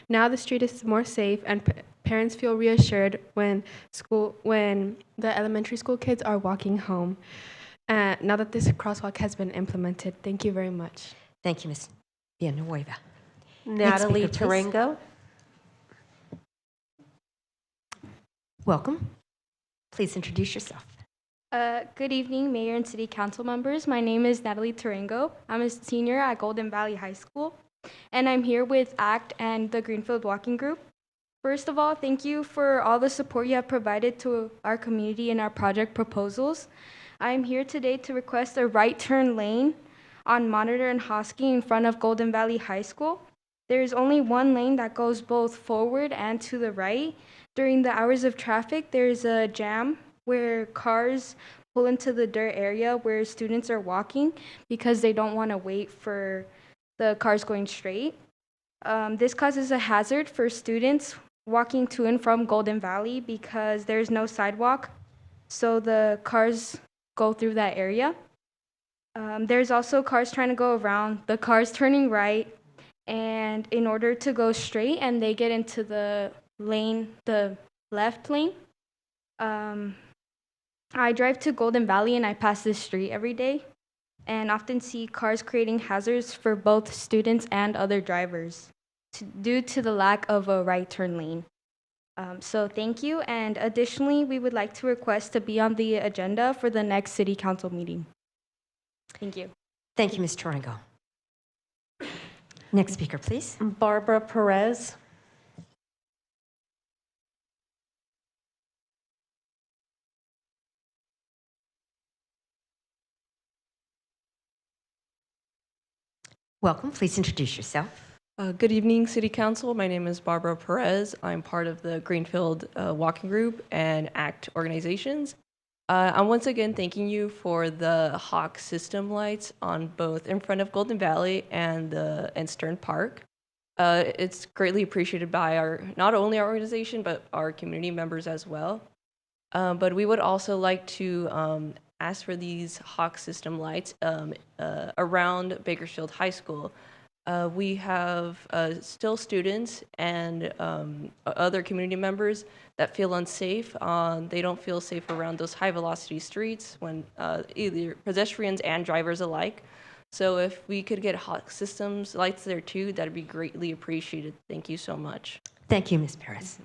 Now the street is more safe and parents feel reassured when the elementary school kids are walking home. Now that this crosswalk has been implemented, thank you very much. Thank you, Ms. Villanueva. Natalie Next speaker, please. Tarango. Welcome. Please introduce yourself. Good evening, Mayor and City Council members. My name is Natalie Tarango. I'm a senior at Golden Valley High School, and I'm here with ACT and the Greenfield Walking Group. First of all, thank you for all the support you have provided to our community in our project proposals. I am here today to request a right turn lane on Monitor and Hosking in front of Golden Valley High School. There is only one lane that goes both forward and to the right. During the hours of traffic, there is a jam where cars pull into the dirt area where students are walking because they don't want to wait for the cars going straight. This causes a hazard for students walking to and from Golden Valley because there's no sidewalk, so the cars go through that area. There's also cars trying to go around, the cars turning right, and in order to go straight, and they get into the lane, the left lane. I drive to Golden Valley and I pass this street every day and often see cars creating hazards for both students and other drivers due to the lack of a right turn lane. So thank you, and additionally, we would like to request to be on the agenda for the next City Council meeting. Thank you. Thank you, Ms. Tarango. Next speaker, please. Barbara Perez. Welcome. Please introduce yourself. Good evening, City Council. My name is Barbara Perez. I'm part of the Greenfield Walking Group and ACT organizations. I'm once again thanking you for the Hawk system lights on both in front of Golden Valley and Stern Park. It's greatly appreciated by not only our organization, but our community members as well. But we would also like to ask for these Hawk system lights around Bakersfield High School. We have still students and other community members that feel unsafe. They don't feel safe around those high velocity streets when either pedestrians and drivers alike. So if we could get Hawk systems lights there too, that'd be greatly appreciated. Thank you so much. Thank you, Ms. Perez.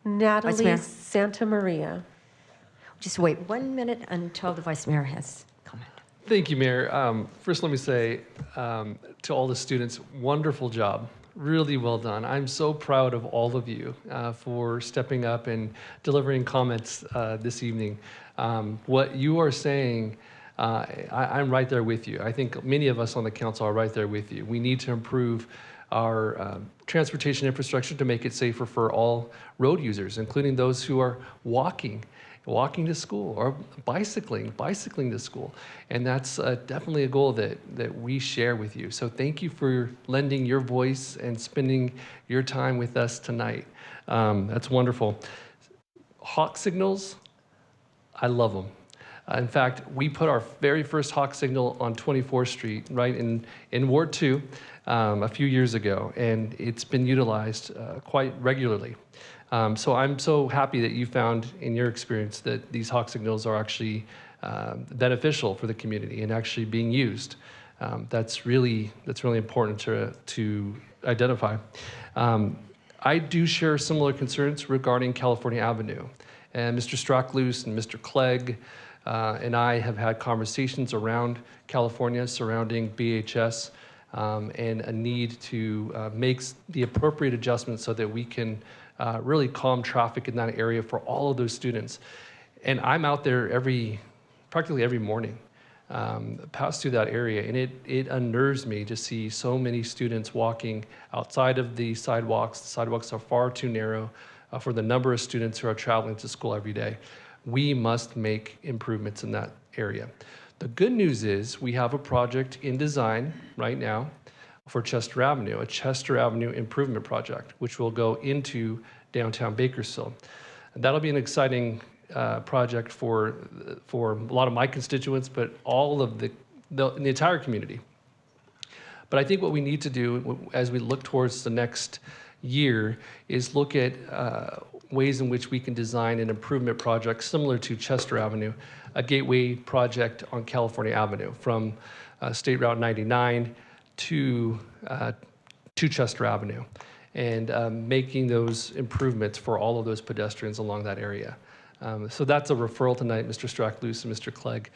Natalie Santa Maria. Just wait 1 minute until the Vice Mayor has comment. Thank you, Mayor. First, let me say to all the students, wonderful job. Really well done. I'm so proud of all of you for stepping up and delivering comments this evening. What you are saying, I'm right there with you. I think many of us on the council are right there with you. We need to improve our transportation infrastructure to make it safer for all road users, including those who are walking to school or bicycling to school. And that's definitely a goal that we share with you. So thank you for lending your voice and spending your time with us tonight. That's wonderful. Hawk signals, I love them. In fact, we put our very first hawk signal on 24th Street, right in Ward 2, a few years ago, and it's been utilized quite regularly. So I'm so happy that you found in your experience that these hawk signals are actually beneficial for the community and actually being used. That's really important to identify. I do share similar concerns regarding California Avenue. And Mr. Strackloose and Mr. Clegg and I have had conversations around California surrounding BHS and a need to make the appropriate adjustments so that we can really calm traffic in that area for all of those students. And I'm out there practically every morning, pass through that area, and it unnerves me to see so many students walking outside of the sidewalks. The sidewalks are far too narrow for the number of students who are traveling to school every day. We must make improvements in that area. The good news is we have a project in design right now for Chester Avenue, a Chester Avenue improvement project, which will go into downtown Bakersfield. And that'll be an exciting project for a lot of my constituents, but all of the entire community. But I think what we need to do as we look towards the next year is look at ways in which we can design an improvement project similar to Chester Avenue, a gateway project on California Avenue from State Route 99 to Chester Avenue, and making those improvements for all of those pedestrians along that area. So that's a referral tonight, Mr. Strackloose and Mr. Clegg,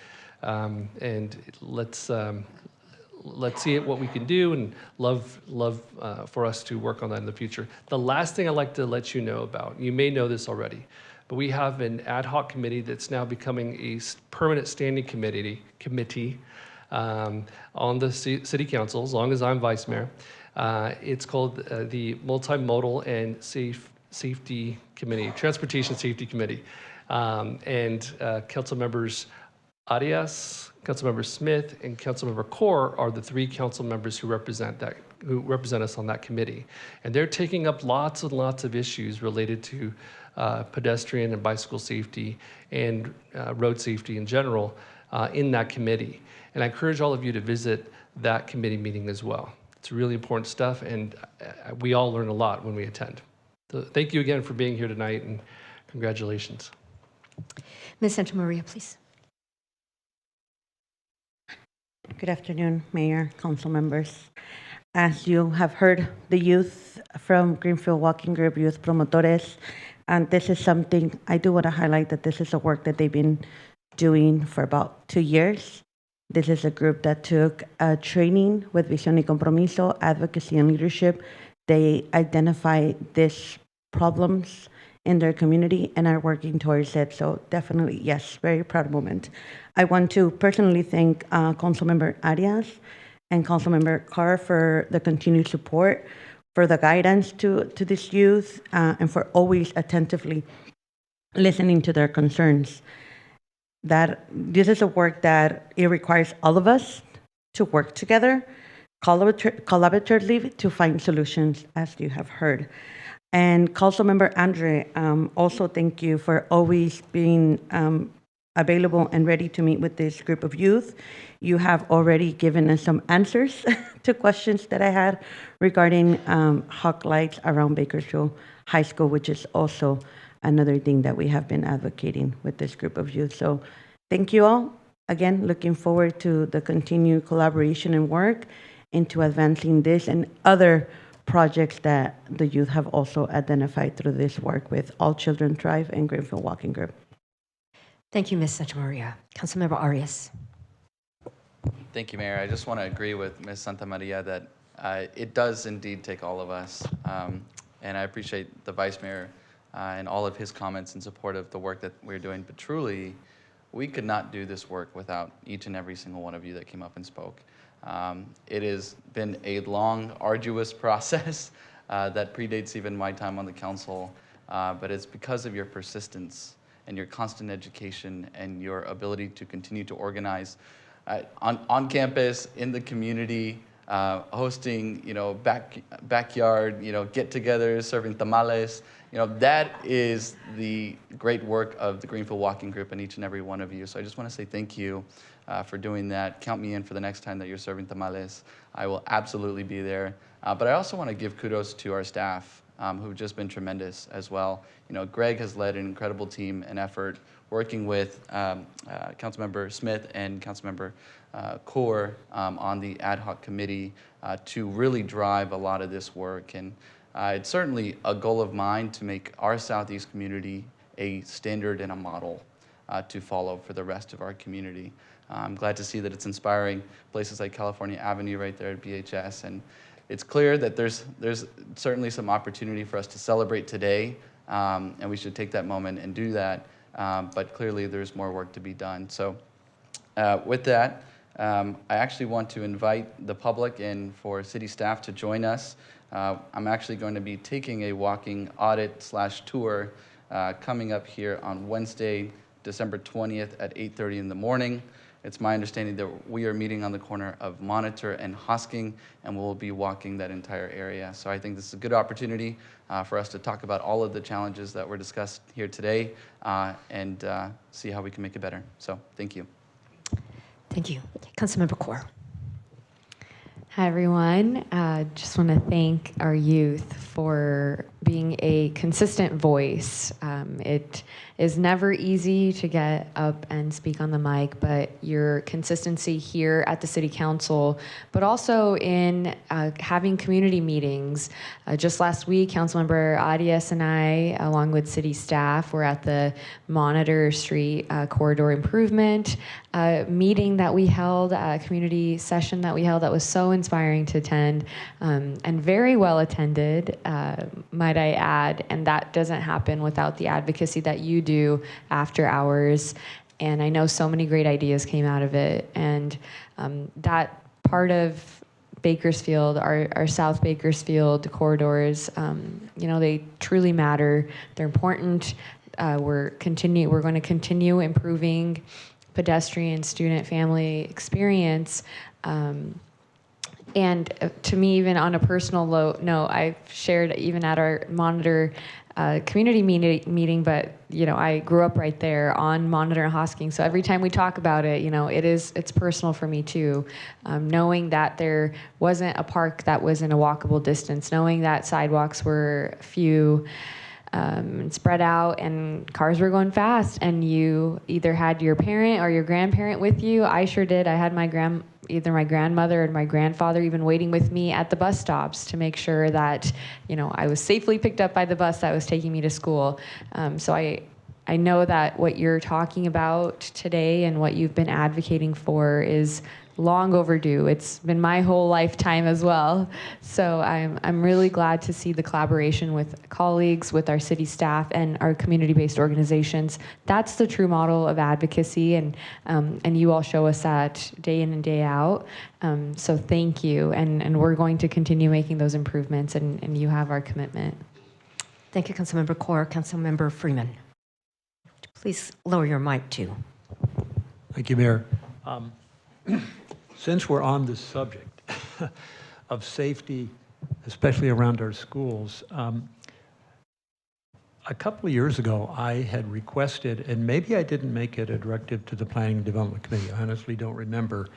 and let's see what we can do, and love for us to work on that in the future. The last thing I'd like to let you know about, you may know this already, but we have an ad hoc committee that's now becoming a permanent standing committee on the city council, as long as I'm vice mayor. It's called the Multimodal and Safety Committee, Transportation Safety Committee. And council members Arias, Councilmember Smith, and Councilmember Kaur are the three council members who represent us on that committee. And they're taking up lots and lots of issues related to pedestrian and bicycle safety and road safety in general in that committee. And I encourage all of you to visit that committee meeting as well. It's really important stuff, and we all learn a lot when we attend. So thank you again for being here tonight, and congratulations. Ms. Santamaria, please. Good afternoon, Mayor, council members. As you have heard, the youth from Greenfield Walking Group, Youth Promotores, and this is something I do want to highlight, that this is a work that they've been doing for about 2 years. This is a group that took training with Visión y Compromiso, advocacy and leadership. They identify these problems in their community and are working towards it. So definitely, yes, very proud moment. I want to personally thank Councilmember Arias and Councilmember Carr for the continued support, for the guidance to this youth, and for always attentively listening to their concerns. That this is a work that it requires all of us to work together, collaboratively to find solutions, as you have heard. And Councilmember Andre, also thank you for always being available and ready to meet with this group of youth. You have already given us some answers to questions that I had regarding hawk lights around Bakersfield High School, which is also another thing that we have been advocating with this group of youth. So thank you all. Again, looking forward to the continued collaboration and work into advancing this and other projects that the youth have also identified through this work with All Children Thrive and Greenfield Walking Group. Thank you, Ms. Santamaria. Councilmember Arias. Thank you, Mayor. I just want to agree with Ms. Santamaria that it does indeed take all of us. And I appreciate the Vice Mayor and all of his comments in support of the work that we're doing. But truly, we could not do this work without each and every single one of you that came up and spoke. It has been a long, arduous process that predates even my time on the council, but it's because of your persistence and your constant education and your ability to continue to organize on campus, in the community, hosting, backyard, get-togethers, serving tamales. That is the great work of the Greenfield Walking Group and each and every one of you. So I just want to say thank you for doing that. Count me in for the next time that you're serving tamales. I will absolutely be there. But I also want to give kudos to our staff who've just been tremendous as well. Greg has led an incredible team and effort working with Councilmember Smith and Councilmember Kaur on the ad hoc committee to really drive a lot of this work. And it's certainly a goal of mine to make our Southeast community a standard and a model to follow for the rest of our community. I'm glad to see that it's inspiring places like California Avenue right there at BHS. And it's clear that there's certainly some opportunity for us to celebrate today, and we should take that moment and do that. But clearly there's more work to be done. So with that, I actually want to invite the public and for city staff to join us. I'm actually going to be taking a walking audit/tour coming up here on Wednesday, December 20th at 8:30 in the morning. It's my understanding that we are meeting on the corner of Monitor and Hosking, and we'll be walking that entire area. So I think this is a good opportunity for us to talk about all of the challenges that were discussed here today and see how we can make it better. So thank you. Thank you. Councilmember Kaur. Hi, everyone. Just want to thank our youth for being a consistent voice. It is never easy to get up and speak on the mic, but your consistency here at the City Council, but also in having community meetings. Just last week, Councilmember Arias and I, along with city staff, were at the Monitor Street corridor improvement meeting that we held, a community session that we held that was so inspiring to attend and very well attended, might I add. And that doesn't happen without the advocacy that you do after hours. And I know so many great ideas came out of it. And that part of Bakersfield, our South Bakersfield corridors, they truly matter. They're important. We're going to continue improving pedestrian, student, family experience. And to me, even on a personal note, I've shared even at our Monitor community meeting, but I grew up right there on Monitor and Hosking. So every time we talk about it, it's personal for me too. Knowing that there wasn't a park that was in a walkable distance, knowing that sidewalks were few, spread out and cars were going fast, and you either had your parent or your grandparent with you. I sure did. I had either my grandmother or my grandfather even waiting with me at the bus stops to make sure that I was safely picked up by the bus that was taking me to school. So I know that what you're talking about today and what you've been advocating for is long overdue. It's been my whole lifetime as well. So I'm really glad to see the collaboration with colleagues, with our city staff, and our community-based organizations. That's the true model of advocacy, and you all show us that day in and day out. So thank you, and we're going to continue making those improvements, and you have our commitment. Thank you, Councilmember Kaur. Councilmember Freeman. Please lower your mic too. Thank you, Mayor. Since we're on this subject of safety, especially around our schools, a couple of years ago, I had requested, and maybe I didn't make it a directive to the Planning and Development Committee, I honestly don't remember,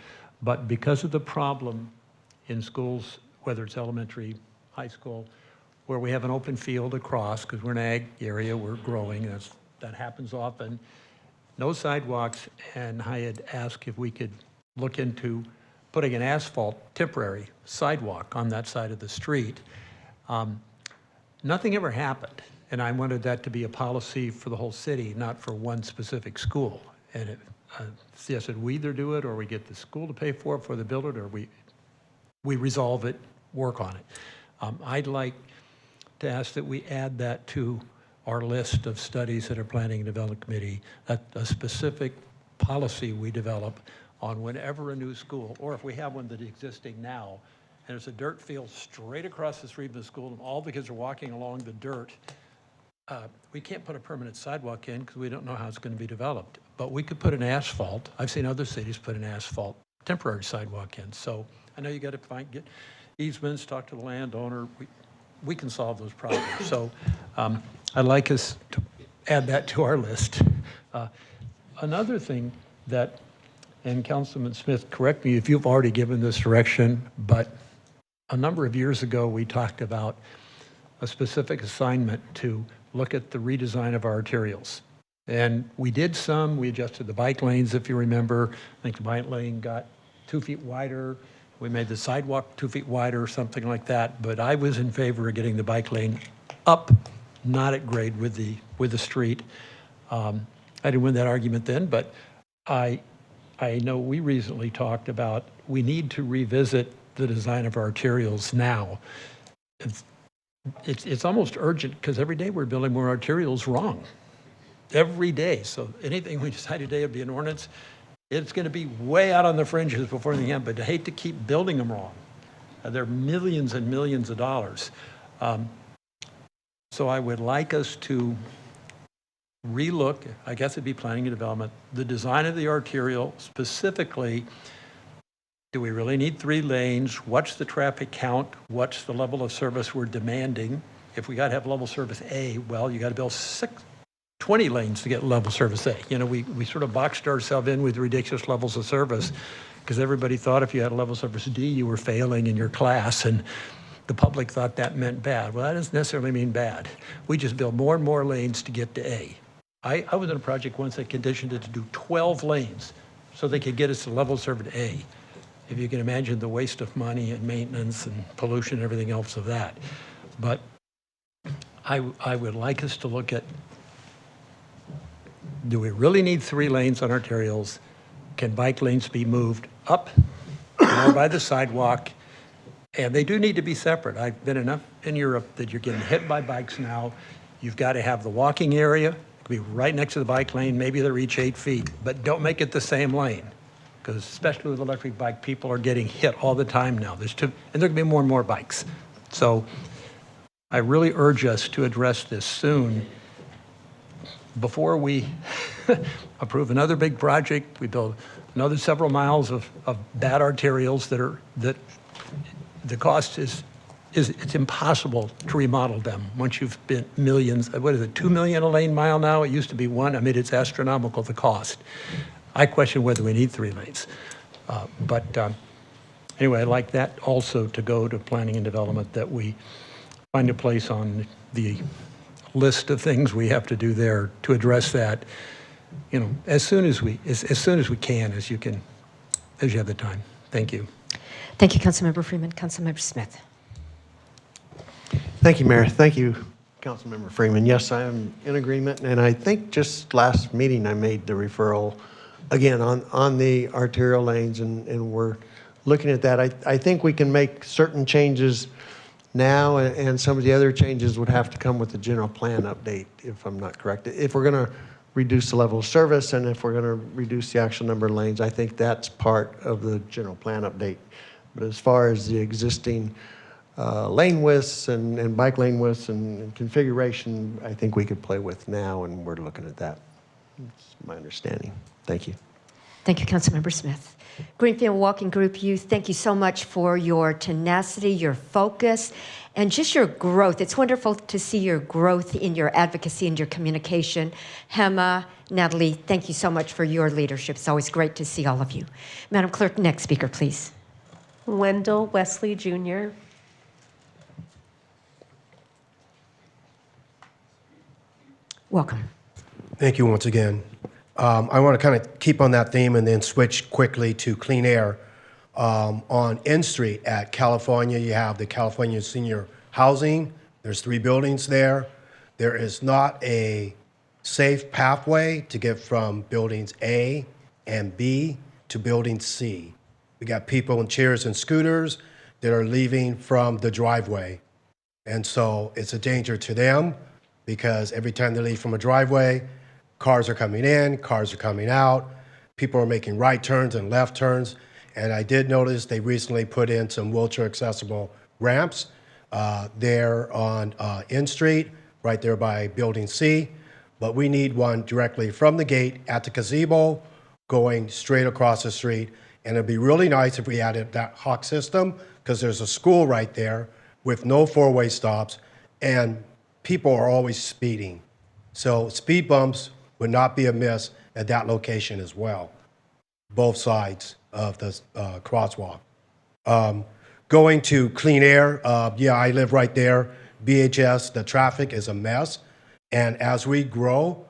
but because of the problem in schools, whether it's elementary, high school, where we have an open field across, because we're an ag area, we're growing, that happens often, no sidewalks, and I had asked if we could look into putting an asphalt temporary sidewalk on that side of the street. Nothing ever happened, and I wanted that to be a policy for the whole city, not for one specific school. And See, I said, we either do it or we get the school to pay for it for the build it, or we resolve it, work on it. I'd like to ask that we add that to our list of studies that are Planning and Development Committee, a specific policy we develop on whenever a new school, or if we have one that's existing now, and there's a dirt field straight across the street from the school, and all the kids are walking along the dirt, we can't put a permanent sidewalk in because we don't know how it's going to be developed. But we could put an asphalt. I've seen other cities put an asphalt temporary sidewalk in. So I know you got to get easements, talk to the landowner. We can solve those problems. So I'd like us to add that to our list. Another thing that, and Councilman Smith, correct me if you've already given this direction, but a number of years ago we talked about a specific assignment to look at the redesign of our arterials. And we did some. We adjusted the bike lanes, if you remember. I think the bike lane got 2 feet wider. We made the sidewalk 2 feet wider or something like that. But I was in favor of getting the bike lane up, not at grade with the street. I didn't win that argument then, but I know we recently talked about we need to revisit the design of our arterials now. It's almost urgent because every day we're building more arterials wrong. Every day. So anything we decide today would be an ordinance, it's going to be way out on the fringes before the end, but I hate to keep building them wrong. They're millions and millions of dollars. So I would like us to relook, I guess it'd be planning and development, the design of the arterial, specifically, do we really need 3 lanes? What's the traffic count? What's the level of service we're demanding? If we got to have level service A, well, you got to build 20 lanes to get level service A. You know, we sort of boxed ourselves in with ridiculous levels of service because everybody thought if you had a level service D, you were failing in your class, and the public thought that meant bad. Well, that doesn't necessarily mean bad. We just build more and more lanes to get to A. I was in a project once that conditioned it to do 12 lanes so they could get us to level service A. If you can imagine the waste of money and maintenance and pollution and everything else of that. But I would like us to look at, do we really need 3 lanes on arterials? Can bike lanes be moved up or by the sidewalk? And they do need to be separate. I've been enough in Europe that you're getting hit by bikes now. You've got to have the walking area. It could be right next to the bike lane. Maybe they'll reach 8 feet, but don't make it the same lane. Because especially with electric bike, people are getting hit all the time now. And there are going to be more and more bikes. So I really urge us to address this soon before we approve another big project. We build another several miles of bad arterials that the cost is it's impossible to remodel them once you've spent millions. What is it, $2 million a lane mile now? It used to be 1. I mean, it's astronomical, the cost. I question whether we need 3 lanes. Anyway, I'd like that also to go to planning and development, that we find a place on the list of things we have to do there to address that, you know, as soon as we can, as you have the time. Thank you. Thank you, Councilmember Freeman. Councilmember Smith. Thank you, Mayor. Thank you, Councilmember Freeman. Yes, I am in agreement, and I think just last meeting I made the referral again on the arterial lanes, and we're looking at that. I think we can make certain changes now, and some of the other changes would have to come with the general plan update, if I'm not correct. If we're going to reduce the level of service and if we're going to reduce the actual number of lanes, I think that's part of the general plan update. But as far as the existing lane widths and bike lane widths and configuration, I think we could play with now, and we're looking at that. That's my understanding. Thank you. Thank you, Councilmember Smith. Greenfield Walking Group Youth, thank you so much for your tenacity, your focus, and just your growth. It's wonderful to see your growth in your advocacy and your communication. Hema, Natalie, thank you so much for your leadership. It's always great to see all of you. Madam Clerk, next speaker, please. Wendell Wesley Jr. Welcome. Thank you once again. I want to kind of keep on that theme and then switch quickly to clean air. On N Street at California, you have the California Senior Housing. There's 3 buildings there. There is not a safe pathway to get from buildings A and B to Building C. We got people in chairs and scooters that are leaving from the driveway. And so it's a danger to them because every time they leave from a driveway, cars are coming in, cars are coming out, people are making right turns and left turns. And I did notice they recently put in some wheelchair accessible ramps there on N Street, right there by Building C. But we need one directly from the gate at the gazebo going straight across the street. And it'd be really nice if we added that hawk system because there's a school right there with no four-way stops and people are always speeding. So speed bumps would not be amiss at that location as well, both sides of the crosswalk. Going to clean air, yeah, I live right there. BHS, the traffic is a mess. And as we grow,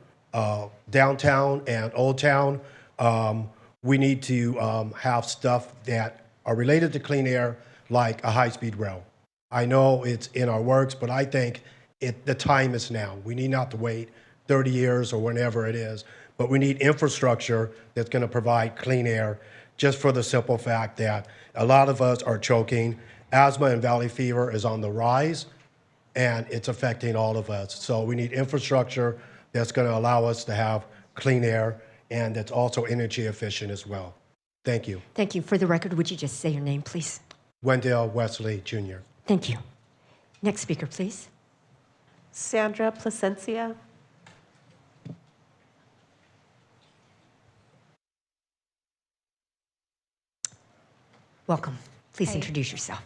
downtown and Old Town, we need to have stuff that are related to clean air, like a high-speed rail. I know it's in our works, but I think the time is now. We need not to wait 30 years or whenever it is, but we need infrastructure that's going to provide clean air, just for the simple fact that a lot of us are choking. Asthma and valley fever is on the rise, and it's affecting all of us. So we need infrastructure that's going to allow us to have clean air, and that's also energy efficient as well. Thank you. Thank you. For the record, would you just say your name, please? Wendell Wesley, Jr. Thank you. Next speaker, please. Sandra Placencia. Welcome. Please Hi. introduce yourself.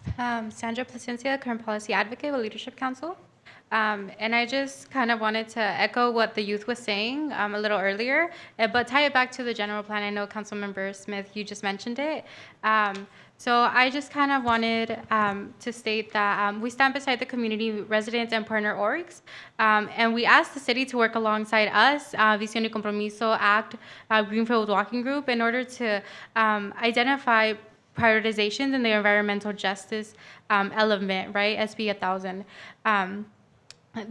Sandra Placencia, current policy advocate with Leadership Council. And I just kind of wanted to echo what the youth was saying a little earlier, but tie it back to the general plan. I know Councilmember Smith, you just mentioned it. So I just kind of wanted to state that we stand beside the community residents and partner orgs, and we asked the city to work alongside us, Visión y Compromiso, ACT, Greenfield Walking Group, in order to identify prioritizations in the environmental justice element, right, SB 1000.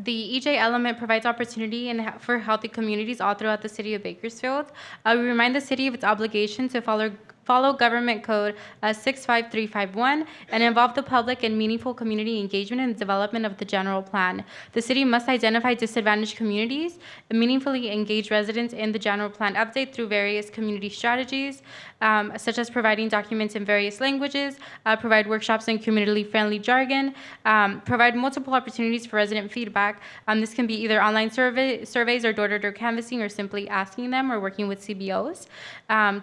The EJ element provides opportunity for healthy communities all throughout the city of Bakersfield. We remind the city of its obligation to follow Government Code 65351 and involve the public in meaningful community engagement in the development of the general plan. The city must identify disadvantaged communities and meaningfully engage residents in the general plan update through various community strategies, such as providing documents in various languages, provide workshops in community-friendly jargon, provide multiple opportunities for resident feedback. This can be either online surveys or door-to-door canvassing, or simply asking them or working with CBOs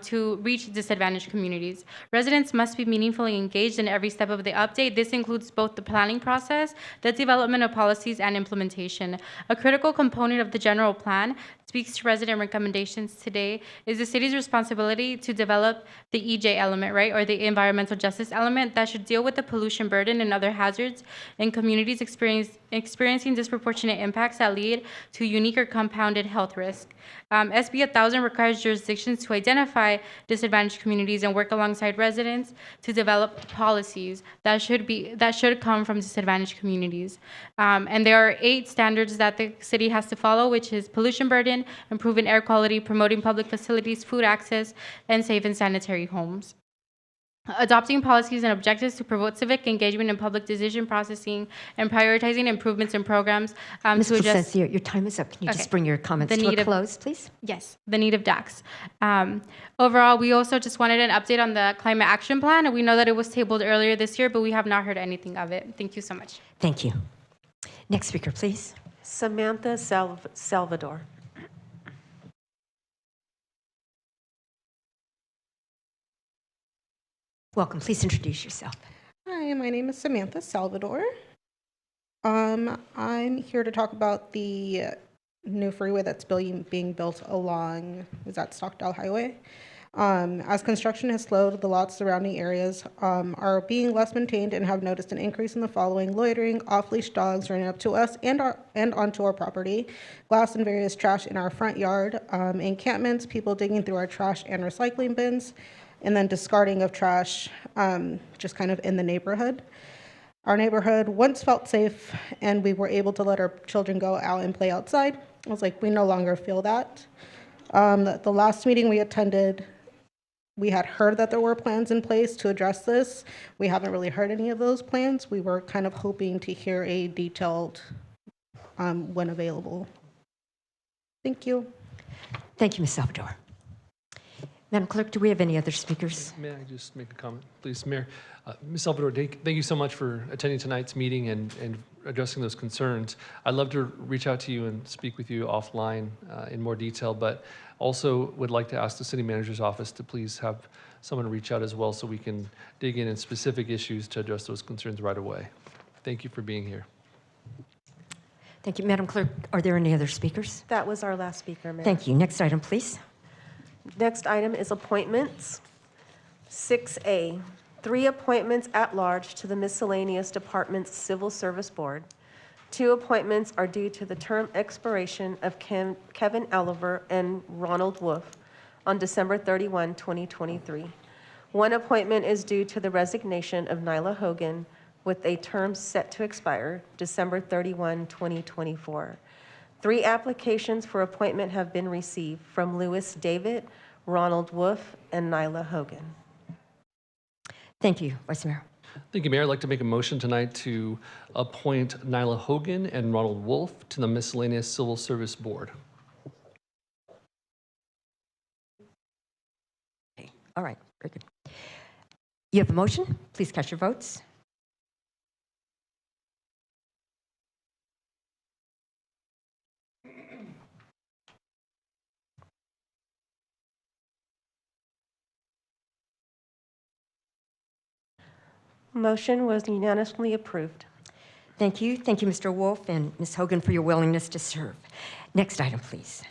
to reach disadvantaged communities. Residents must be meaningfully engaged in every step of the update. This includes both the planning process, the development of policies, and implementation. A critical component of the general plan speaks to resident recommendations today is the city's responsibility to develop the EJ element, right, or the environmental justice element that should deal with the pollution burden and other hazards in communities experiencing disproportionate impacts that lead to unique or compounded health risk. SB 1000 requires jurisdictions to identify disadvantaged communities and work alongside residents to develop policies that should come from disadvantaged communities. And there are 8 standards that the city has to follow, which is pollution burden, improving air quality, promoting public facilities, food access, and safe and sanitary homes. Adopting policies and objectives to promote civic engagement in public decision processing, and prioritizing improvements in programs Ms. to address Placencia, your time is up. Can you just bring your comments to a close, please? Yes, the need of DACs. Overall, we also just wanted an update on the climate action plan. We know that it was tabled earlier this year, but we have not heard anything of it. Thank you so much. Thank you. Next speaker, please. Samantha Salvador. Welcome. Please introduce yourself. Hi, my name is Samantha Salvador. I'm here to talk about the new freeway that's being built along, is that Stockdale Highway? As construction has slowed, the lots surrounding areas are being less maintained and have noticed an increase in the following: loitering, off-leash dogs running up to us and onto our property, glass and various trash in our front yard, encampments, people digging through our trash and recycling bins, and then discarding of trash just kind of in the neighborhood. Our neighborhood once felt safe, and we were able to let our children go out and play outside. I was like, we no longer feel that. The last meeting we attended, we had heard that there were plans in place to address this. We haven't really heard any of those plans. We were kind of hoping to hear a detailed when available. Thank you. Thank you, Ms. Salvador. Madam Clerk, do we have any other speakers? May I just make a comment, please, Mayor? Ms. Salvador, thank you so much for attending tonight's meeting and addressing those concerns. I'd love to reach out to you and speak with you offline in more detail, but also would like to ask the city manager's office to please have someone reach out as well so we can dig in specific issues to address those concerns right away. Thank you for being here. Thank you. Madam Clerk, are there any other speakers? That was our last speaker, Mayor. Thank you. Next item, please. Next item is appointments. 6A, 3 appointments at large to the miscellaneous department's Civil Service Board. 2 appointments are due to the term expiration of Kevin Oliver and Ronald Wolf on December 31, 2023. 1 appointment is due to the resignation of Nyla Hogan with a term set to expire December 31, 2024. 3 applications for appointment have been received from Lewis David, Ronald Wolf, and Nyla Hogan. Thank you, Vice Mayor. Thank you, Mayor. I'd like to make a motion tonight to appoint Nyla Hogan and Ronald Wolf to the Miscellaneous Civil Service Board. Okay. All right, very good. You have a motion? Please cast your votes. Motion was unanimously approved. Thank you. Thank you, Mr. Wolf and Ms. Hogan, for your willingness to serve. Next item, please.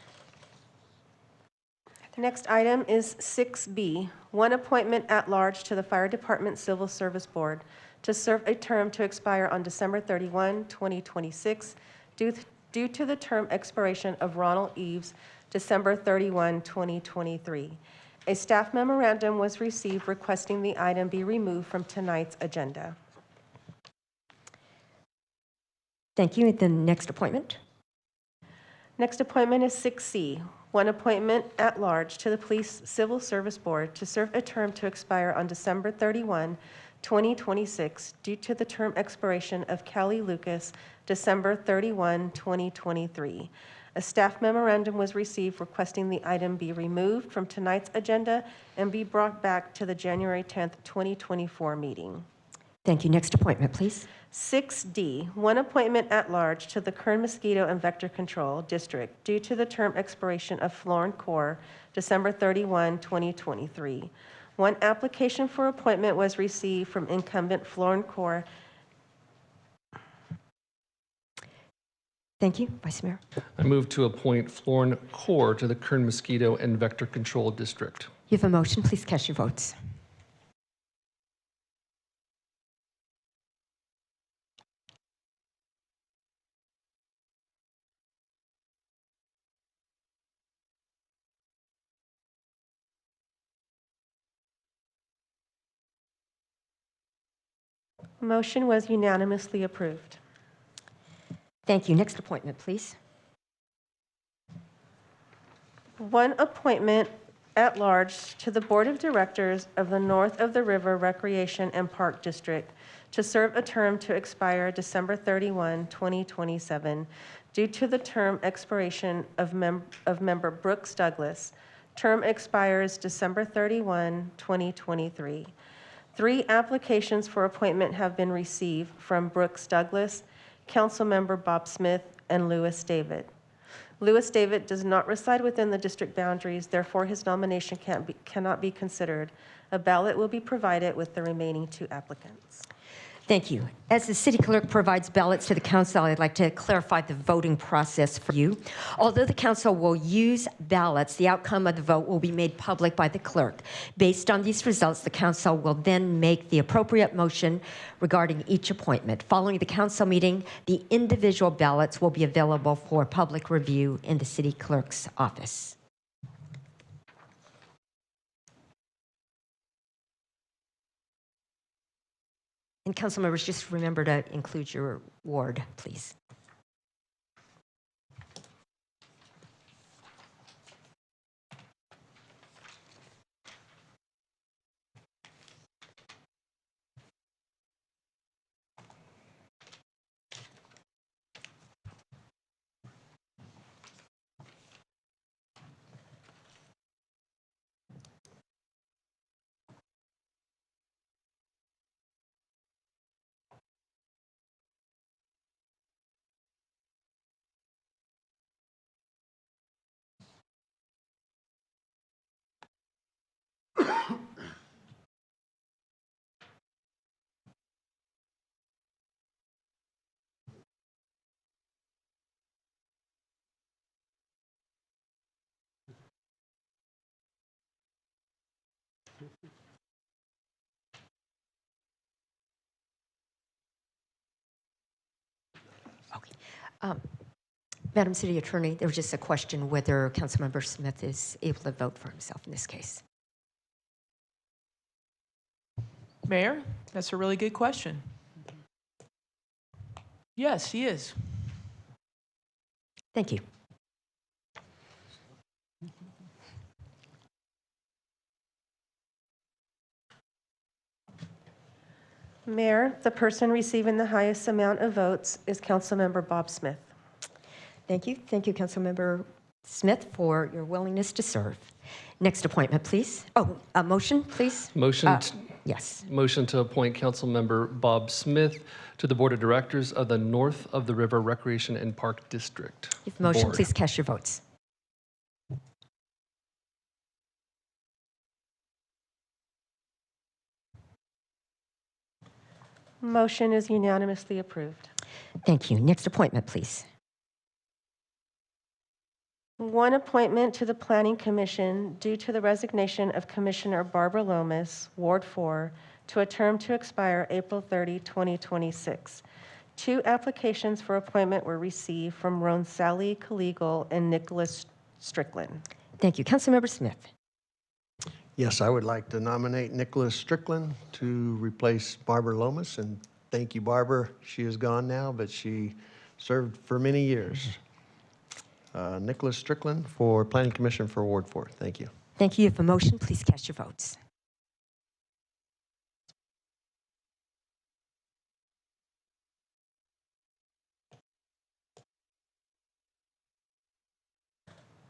The next item is 6B, 1 appointment at large to the Fire Department Civil Service Board to serve a term to expire on December 31, 2026, due to the term expiration of Ronald Eves, December 31, 2023. A staff memorandum was received requesting the item be removed from tonight's agenda. Thank you. The next appointment. Next appointment is 6C, 1 appointment at large to the Police Civil Service Board to serve a term to expire on December 31, 2026, due to the term expiration of Kelly Lucas, December 31, 2023. A staff memorandum was received requesting the item be removed from tonight's agenda and be brought back to the January 10th, 2024 meeting. Thank you. Next appointment, please. 6D, 1 appointment at large to the Kern Mosquito and Vector Control District due to the term expiration of Florin Core, December 31, 2023. 1 application for appointment was received from incumbent Florin Core. Thank you, Vice Mayor. I move to appoint Florin Core to the Kern Mosquito and Vector Control District. You have a motion. Please cast your votes. Motion was unanimously approved. Thank you. Next appointment, please. 1 appointment at large to the Board of Directors of the North of the River Recreation and Park District to serve a term to expire December 31, 2027, due to the term expiration of member Brooks Douglas. Term expires December 31, 2023. 3 applications for appointment have been received from Brooks Douglas, Councilmember Bob Smith, and Lewis David. Lewis David does not reside within the district boundaries, therefore his nomination cannot be considered. A ballot will be provided with the remaining 2 applicants. Thank you. As the city clerk provides ballots to the council, I'd like to clarify the voting process for you. Although the council will use ballots, the outcome of the vote will be made public by the clerk. Based on these results, the council will then make the appropriate motion regarding each appointment. Following the council meeting, the individual ballots will be available for public review in the city clerk's office. And council members, just remember to include your ward, please. Madam City Attorney, there was just a question whether Councilmember Smith is able to vote for himself in this case. Mayor, that's a really good question. Yes, he is. Thank you. Mayor, the person receiving the highest amount of votes is Councilmember Bob Smith. Thank you. Thank you, Councilmember Smith, for your willingness to serve. Next appointment, please. Oh, a motion, please. Motion. Yes. Motion to appoint Councilmember Bob Smith to the Board of Directors of the North of the River Recreation and Park District. If motion, Board. please cast your votes. Motion is unanimously approved. Thank you. Next appointment, please. One appointment to the Planning Commission due to the resignation of Commissioner Barbara Lomas, Ward 4, to a term to expire April 30, 2026. 2 applications for appointment were received from Ronsally Kaligal and Nicholas Strickland. Thank you. Councilmember Smith. Yes, I would like to nominate Nicholas Strickland to replace Barbara Lomas, and thank you, Barbara. She is gone now, but she served for many years. Nicholas Strickland for Planning Commission for Ward 4. Thank you. Thank you. If a motion, please cast your votes.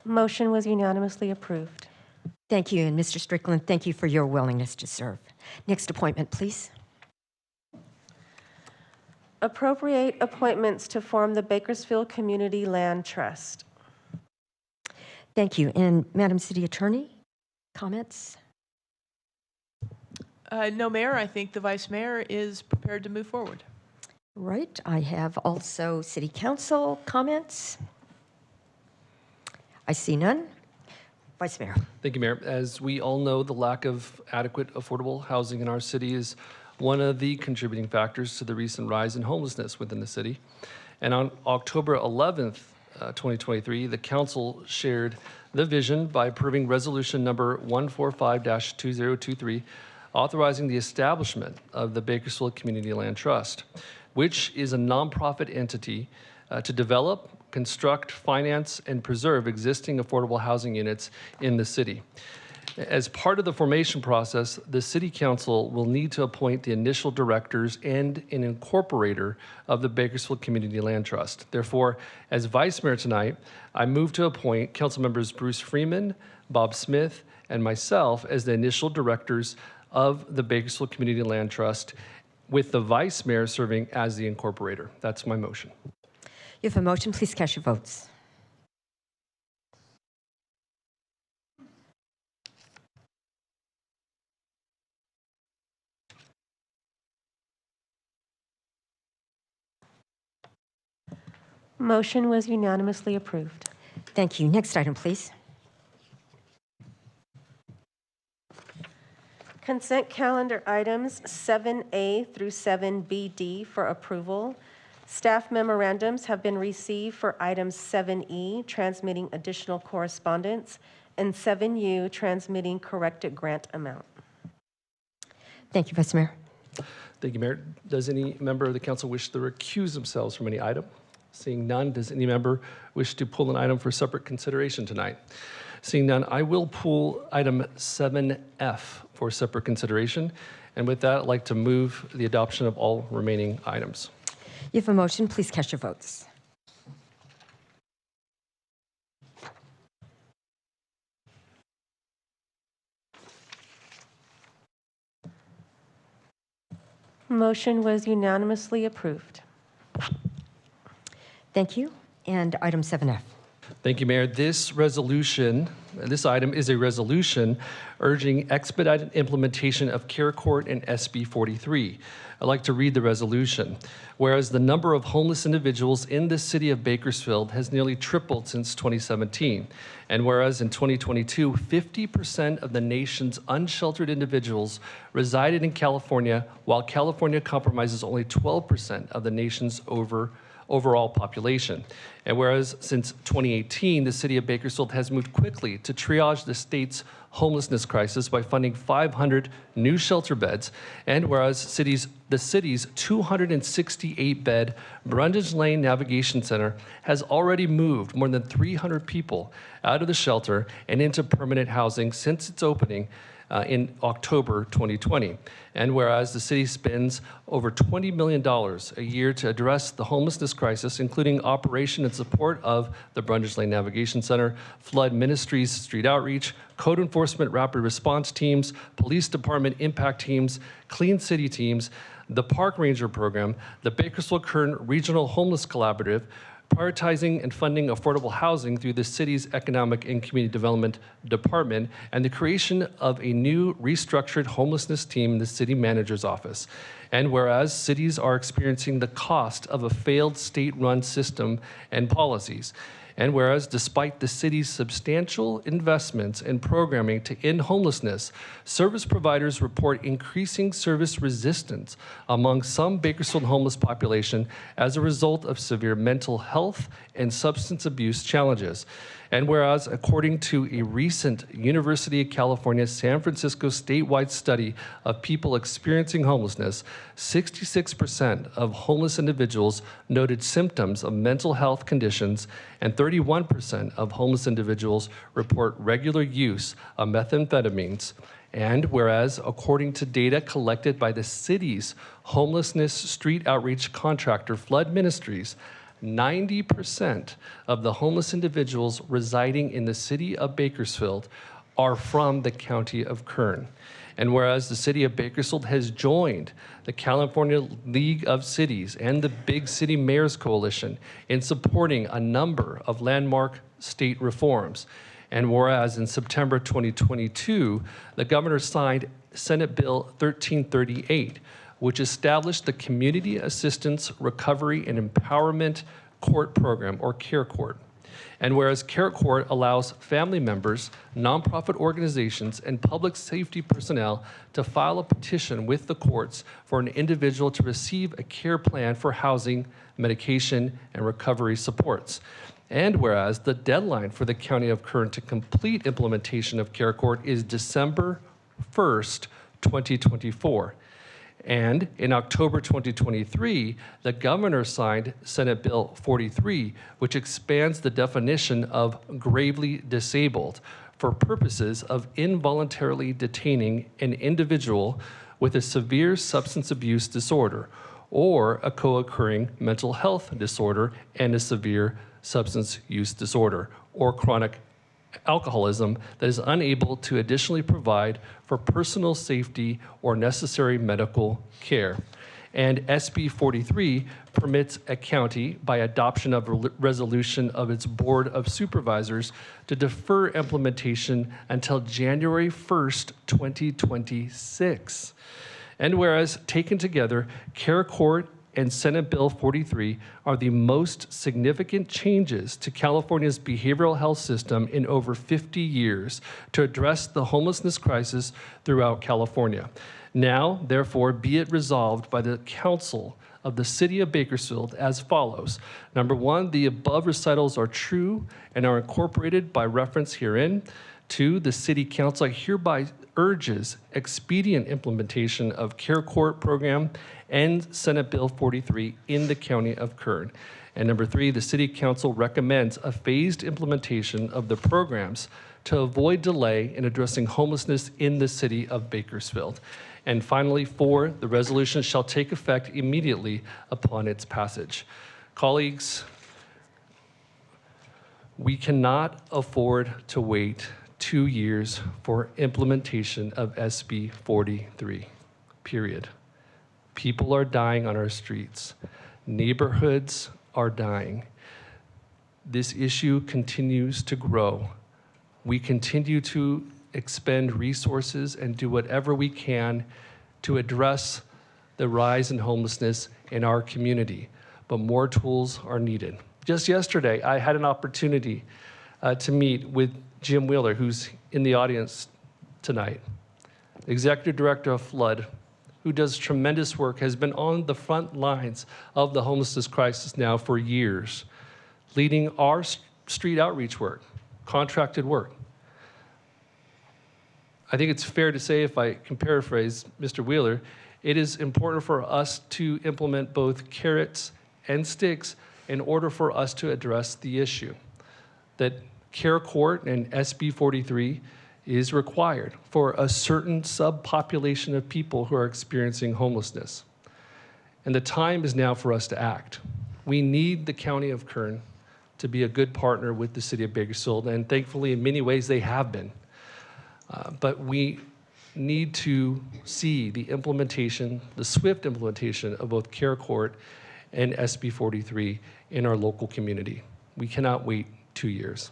Motion was unanimously approved. Thank you. And Mr. Strickland, thank you for your willingness to serve. Next appointment, please. Appropriate appointments to form the Bakersfield Community Land Trust. Thank you. And Madam City Attorney, comments? No, Mayor, I think the Vice Mayor is prepared to move forward. Right. I have also City Council comments. I see none. Vice Mayor. Thank you, Mayor. As we all know, the lack of adequate affordable housing in our city is one of the contributing factors to the recent rise in homelessness within the city. And on October 11th, 2023, the council shared the vision by approving resolution number 145-2023, authorizing the establishment of the Bakersfield Community Land Trust, which is a nonprofit entity to develop, construct, finance, and preserve existing affordable housing units in the city. As part of the formation process, the City Council will need to appoint the initial directors and an incorporator of the Bakersfield Community Land Trust. Therefore, as Vice Mayor tonight, I move to appoint Council members Bruce Freeman, Bob Smith, and myself as the initial directors of the Bakersfield Community Land Trust, with the Vice Mayor serving as the incorporator. That's my motion. You have a motion, please cast your votes. Motion was unanimously approved. Thank you. Next item, please. Consent calendar items 7A through 7BD for approval. Staff memorandums have been received for items 7E, transmitting additional correspondence, and 7U, transmitting corrected grant amount. Thank you, Vice Mayor. Thank you, Mayor. Does any member of the council wish to recuse themselves from any item? Seeing none, does any member wish to pull an item for separate consideration tonight? Seeing none, I will pull item 7F for separate consideration. And with that, I'd like to move the adoption of all remaining items. You have a motion, please cast your votes. Motion was unanimously approved. Thank you. And item 7F. Thank you, Mayor. This item is a resolution urging expedited implementation of Care Court and SB 43. I'd like to read the resolution. Whereas the number of homeless individuals in the city of Bakersfield has nearly tripled since 2017, and whereas in 2022, 50% of the nation's unsheltered individuals resided in California, while California compromises only 12% of the nation's overall population. And whereas since 2018, the city of Bakersfield has moved quickly to triage the state's homelessness crisis by funding 500 new shelter beds, and whereas the city's 268-bed Brundage Lane Navigation Center has already moved more than 300 people out of the shelter and into permanent housing since its opening in October 2020. And whereas the city spends over $20 million a year to address the homelessness crisis, including operation and support of the Brundage Lane Navigation Center, Flood Ministries Street Outreach, Code Enforcement Rapid Response Teams, Police Department Impact Teams, Clean City Teams, the Park Ranger Program, the Bakersfield-Kern Regional Homeless Collaborative, prioritizing and funding affordable housing through the city's Economic and Community Development Department, and the creation of a new restructured homelessness team in the city manager's office. And whereas cities are experiencing the cost of a failed state-run system and policies, and whereas despite the city's substantial investments in programming to end homelessness, service providers report increasing service resistance among some Bakersfield homeless population as a result of severe mental health and substance abuse challenges. And whereas, according to a recent University of California San Francisco statewide study of people experiencing homelessness, 66% of homeless individuals noted symptoms of mental health conditions, and 31% of homeless individuals report regular use of methamphetamines. And whereas, according to data collected by the city's homelessness street outreach contractor, Flood Ministries, 90% of the homeless individuals residing in the city of Bakersfield are from the county of Kern. And whereas the city of Bakersfield has joined the California League of Cities and the Big City Mayors Coalition in supporting a number of landmark state reforms. And whereas in September 2022, the governor signed Senate Bill 1338, which established the Community Assistance Recovery and Empowerment Court Program, or CARE Court. And whereas CARE Court allows family members, nonprofit organizations, and public safety personnel to file a petition with the courts for an individual to receive a care plan for housing, medication, and recovery supports. And whereas the deadline for the County of Kern to complete implementation of CARE Court is December 1st, 2024. And in October 2023, the governor signed Senate Bill 43, which expands the definition of gravely disabled for purposes of involuntarily detaining an individual with a severe substance abuse disorder or a co-occurring mental health disorder and a severe substance use disorder or chronic alcoholism that is unable to additionally provide for personal safety or necessary medical care. And SB 43 permits a county, by adoption of a resolution of its Board of Supervisors, to defer implementation until January 1st, 2026. And whereas taken together, CARE Court and Senate Bill 43 are the most significant changes to California's behavioral health system in over 50 years to address the homelessness crisis throughout California. Now, therefore, be it resolved by the Council of the City of Bakersfield as follows. Number one, the above recitals are true and are incorporated by reference herein. Two, the City Council hereby urges expedient implementation of CARE Court program and Senate Bill 43 in the County of Kern. And number three, the City Council recommends a phased implementation of the programs to avoid delay in addressing homelessness in the City of Bakersfield. And finally, four, the resolution shall take effect immediately upon its passage. Colleagues, we cannot afford to wait 2 years for implementation of SB 43, period. People are dying on our streets. Neighborhoods are dying. This issue continues to grow. We continue to expend resources and do whatever we can to address the rise in homelessness in our community, but more tools are needed. Just yesterday, I had an opportunity to meet with Jim Wheeler, who's in the audience tonight, Executive Director of Flood who does tremendous work, has been on the front lines of the homelessness crisis now for years, leading our street outreach work, contracted work. I think it's fair to say, if I can paraphrase Mr. Wheeler, it is important for us to implement both carrots and sticks in order for us to address the issue. That Care Court and SB 43 is required for a certain subpopulation of people who are experiencing homelessness. And the time is now for us to act. We need the County of Kern to be a good partner with the City of Bakersfield, and thankfully, in many ways, they have been. But we need to see the implementation, the swift implementation of both Care Court and SB 43 in our local community. We cannot wait 2 years.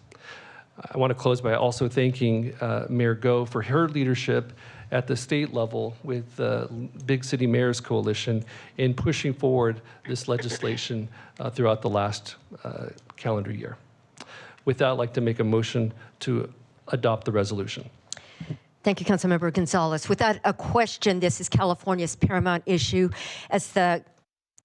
I want to close by also thanking Mayor Go for her leadership at the state level with the Big City Mayors Coalition in pushing forward this legislation throughout the last calendar year. With that, I'd like to make a motion to adopt the resolution. Thank you, Councilmember Gonzalez. Without a question, this is California's paramount issue. As the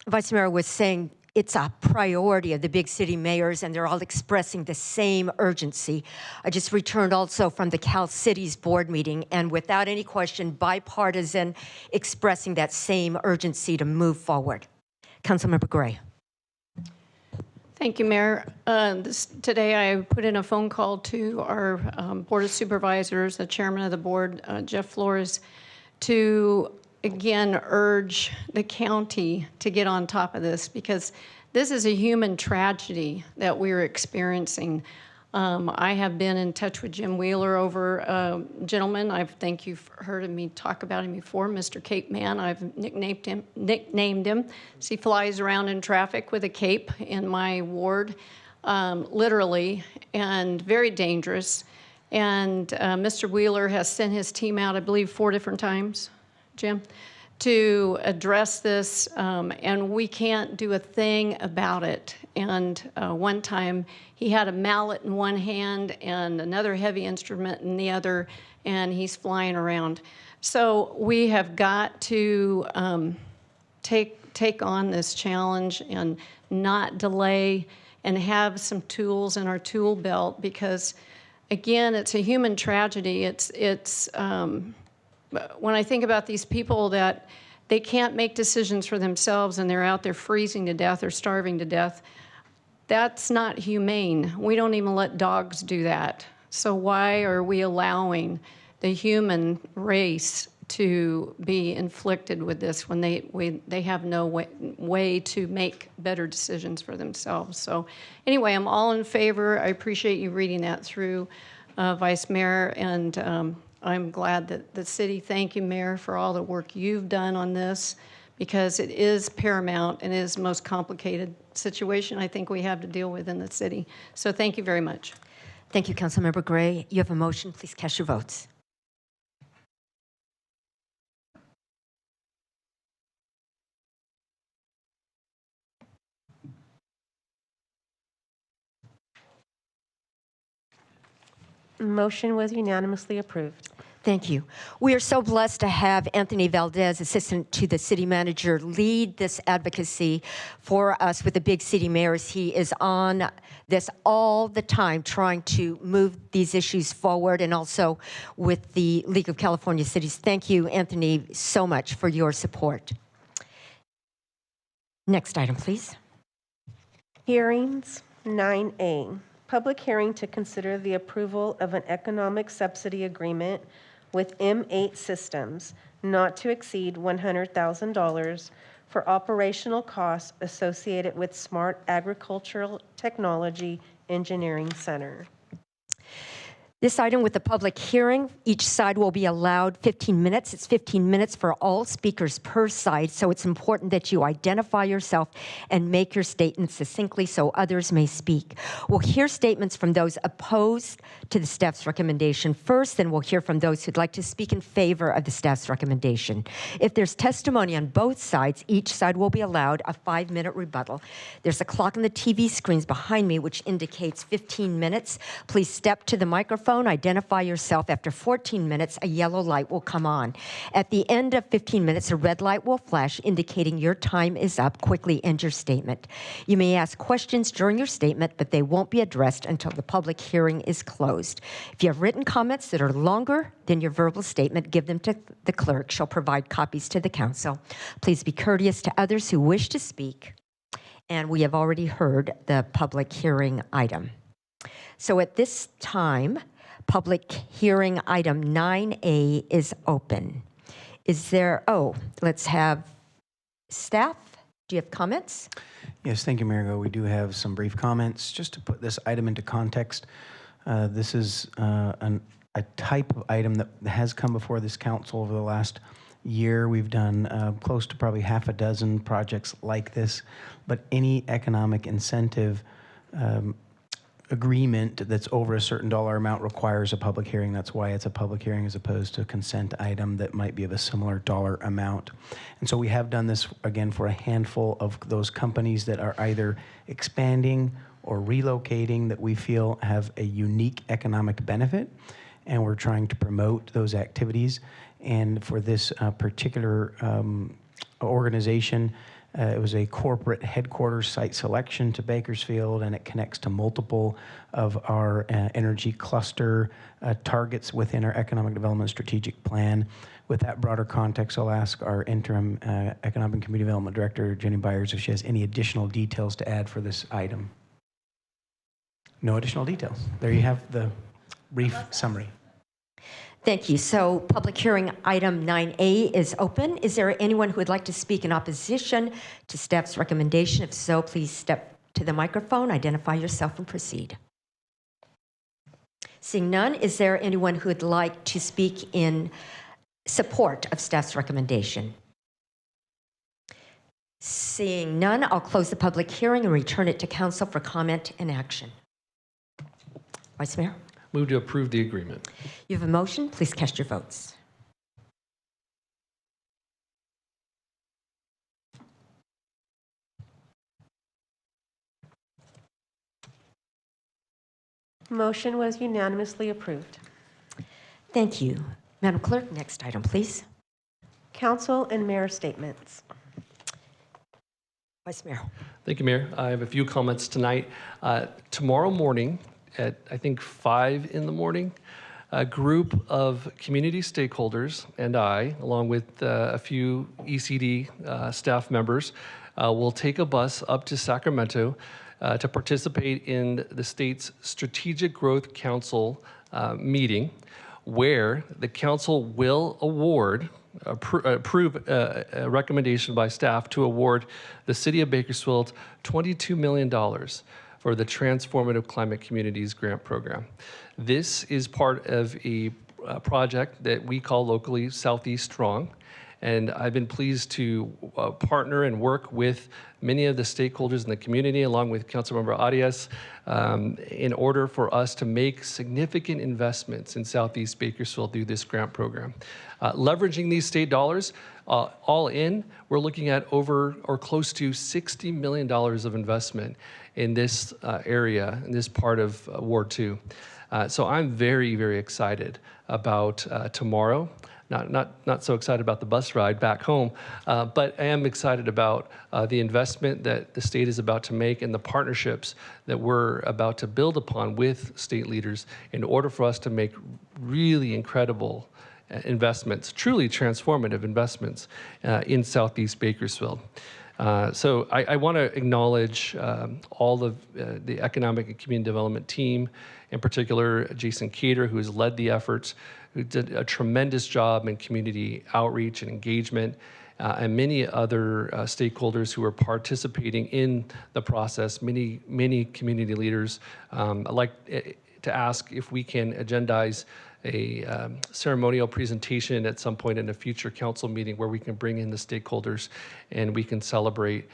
Vice Mayor was saying, it's a priority of the big city mayors, and they're all expressing the same urgency. I just returned also from the Cal Cities board meeting, and without any question, bipartisan, expressing that same urgency to move forward. Councilmember Gray. Thank you, Mayor. Today I put in a phone call to our Board of Supervisors, the chairman of the board, Jeff Flores, to again urge the county to get on top of this, because this is a human tragedy that we're experiencing. I have been in touch with Jim Wheeler over a gentleman. I think you've heard me talk about him before, Mr. Cape Man. I've nicknamed him. So he flies around in traffic with a cape in my ward, literally, and very dangerous. And Mr. Wheeler has sent his team out, I believe, 4 different times, Jim, to address this, and we can't do a thing about it. And one time he had a mallet in one hand and another heavy instrument in the other, and he's flying around. So we have got to take on this challenge and not delay, and have some tools in our tool belt, because again, it's a human tragedy. It's when I think about these people that they can't make decisions for themselves and they're out there freezing to death or starving to death, that's not humane. We don't even let dogs do that. So why are we allowing the human race to be inflicted with this when they have no way to make better decisions for themselves? So anyway, I'm all in favor. I appreciate you reading that through, Vice Mayor, and I'm glad that the city, thank you, Mayor, for all the work you've done on this, because it is paramount and is the most complicated situation I think we have to deal with in the city. So thank you very much. Thank you, Councilmember Gray. You have a motion. Please cast your votes. Motion was unanimously approved. Thank you. We are so blessed to have Anthony Valdez, Assistant to the City Manager, lead this advocacy for us with the big city mayors. He is on this all the time, trying to move these issues forward, and also with the League of California Cities. Thank you, Anthony, so much for your support. Next item, please. Hearings 9A. Public hearing to consider the approval of an economic subsidy agreement with M8 Systems not to exceed $100,000 for operational costs associated with Smart Agricultural Technology Engineering Center. This item with the public hearing, each side will be allowed 15 minutes. It's 15 minutes for all speakers per side, so it's important that you identify yourself and make your statement succinctly so others may speak. We'll hear statements from those opposed to the staff's recommendation first, then we'll hear from those who'd like to speak in favor of the staff's recommendation. If there's testimony on both sides, each side will be allowed a 5-minute rebuttal. There's a clock on the TV screens behind me which indicates 15 minutes. Please step to the microphone microphone, identify yourself. After 14 minutes, a yellow light will come on. At the end of 15 minutes, a red light will flash, indicating your time is up. Quickly end your statement. You may ask questions during your statement, but they won't be addressed until the public hearing is closed. If you have written comments that are longer than your verbal statement, give them to the clerk. She'll provide copies to the council. Please be courteous to others who wish to speak. And we have already heard the public hearing item. So at this time, public hearing item 9A is open. Is there, let's have staff. Do you have comments? Yes, thank you, Mayor. We do have some brief comments. Just to put this item into context, this is a type of item that has come before this council over the last year. We've done close to probably half a dozen projects like this, but any economic incentive agreement that's over a certain dollar amount requires a public hearing. That's why it's a public hearing as opposed to a consent item that might be of a similar dollar amount. And so we have done this again for a handful of those companies that are either expanding or relocating that we feel have a unique economic benefit, and we're trying to promote those activities. And for this particular organization, it was a corporate headquarters site selection to Bakersfield, and it connects to multiple of our energy cluster targets within our economic development strategic plan. With that broader context, I'll ask our interim economic and community development director, Jenny Byers, if she has any additional details to add for this item. No additional details. There you have the brief summary. Thank you. So public hearing item 9A is open. Is there anyone who would like to speak in opposition to staff's recommendation? If so, please step to the microphone, identify yourself, and proceed. Seeing none, is there anyone who would like to speak in support of staff's recommendation? Seeing none, I'll close the public hearing and return it to council for comment and action. Vice Mayor? Move to approve the agreement. You have a motion. Please cast your votes. Motion was unanimously approved. Thank you. Madam Clerk, next item, please. Council and mayor statements. Vice Mayor. Thank you, Mayor. I have a few comments tonight. Tomorrow morning at, I think, 5 in the morning, a group of community stakeholders and I, along with a few ECD staff members, will take a bus up to Sacramento to participate in the state's Strategic Growth Council meeting, where the council will approve a recommendation by staff to award the City of Bakersfield $22 million for the Transformative Climate Communities Grant Program. This is part of a project that we call locally Southeast Strong, and I've been pleased to partner and work with many of the stakeholders in the community, along with Councilmember Arias, in order for us to make significant investments in Southeast Bakersfield through this grant program. Leveraging these state dollars, all in, we're looking at over or close to $60 million of investment in this area, in this part of Ward 2. So I'm very, very excited about tomorrow. Not so excited about the bus ride back home, but I am excited about the investment that the state is about to make and the partnerships that we're about to build upon with state leaders in order for us to make really incredible investments, truly transformative investments in Southeast Bakersfield. So I want to acknowledge all of the economic and community development team, in particular Jason Cater, who has led the efforts, who did a tremendous job in community outreach and engagement, and many other stakeholders who are participating in the process, many community leaders. I'd like to ask if we can agendize a ceremonial presentation at some point in a future council meeting where we can bring in the stakeholders and we can celebrate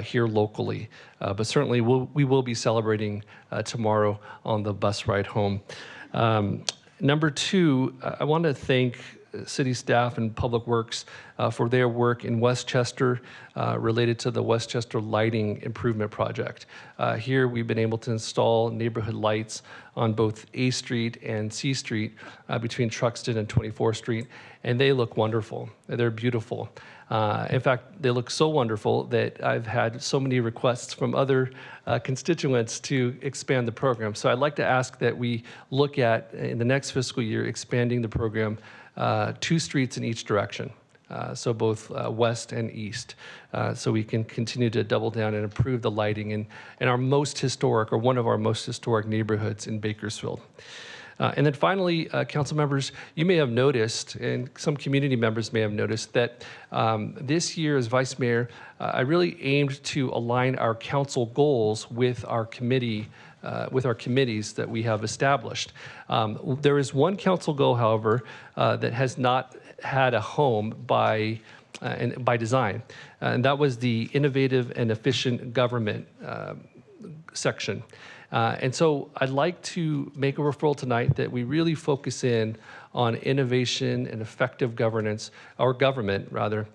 here locally. But certainly we will be celebrating tomorrow on the bus ride home. Number two, I want to thank city staff and Public Works for their work in Westchester related to the Westchester Lighting Improvement Project. Here we've been able to install neighborhood lights on both A Street and C Street between Truxton and 24th Street, and they look wonderful. They're beautiful. In fact, they look so wonderful that I've had so many requests from other constituents to expand the program. So I'd like to ask that we look at, in the next fiscal year, expanding the program 2 streets in each direction. So both west and east, so we can continue to double down and improve the lighting in our most historic, or one of our most historic neighborhoods in Bakersfield. And then finally, council members, you may have noticed, and some community members may have noticed, that this year as vice mayor, I really aimed to align our council goals with our committees that we have established. There is one council goal, however, that has not had a home by design, and that was the innovative and efficient government section. And so I'd like to make a referral tonight that we really focus in on innovation and effective governance, or government rather,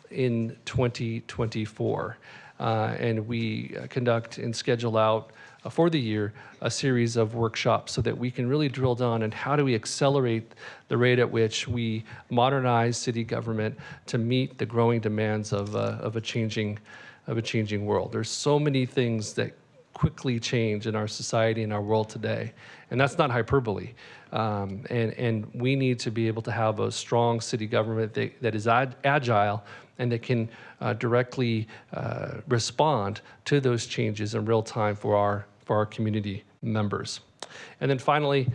in 2024. And we conduct and schedule out for the year a series of workshops so that we can really drill down on how do we accelerate the rate at which we modernize city government to meet the growing demands of a changing world. There's so many things that quickly change in our society and our world today, and that's not hyperbole. And we need to be able to have a strong city government that is agile and that can directly respond to those changes in real time for our community members. And then finally,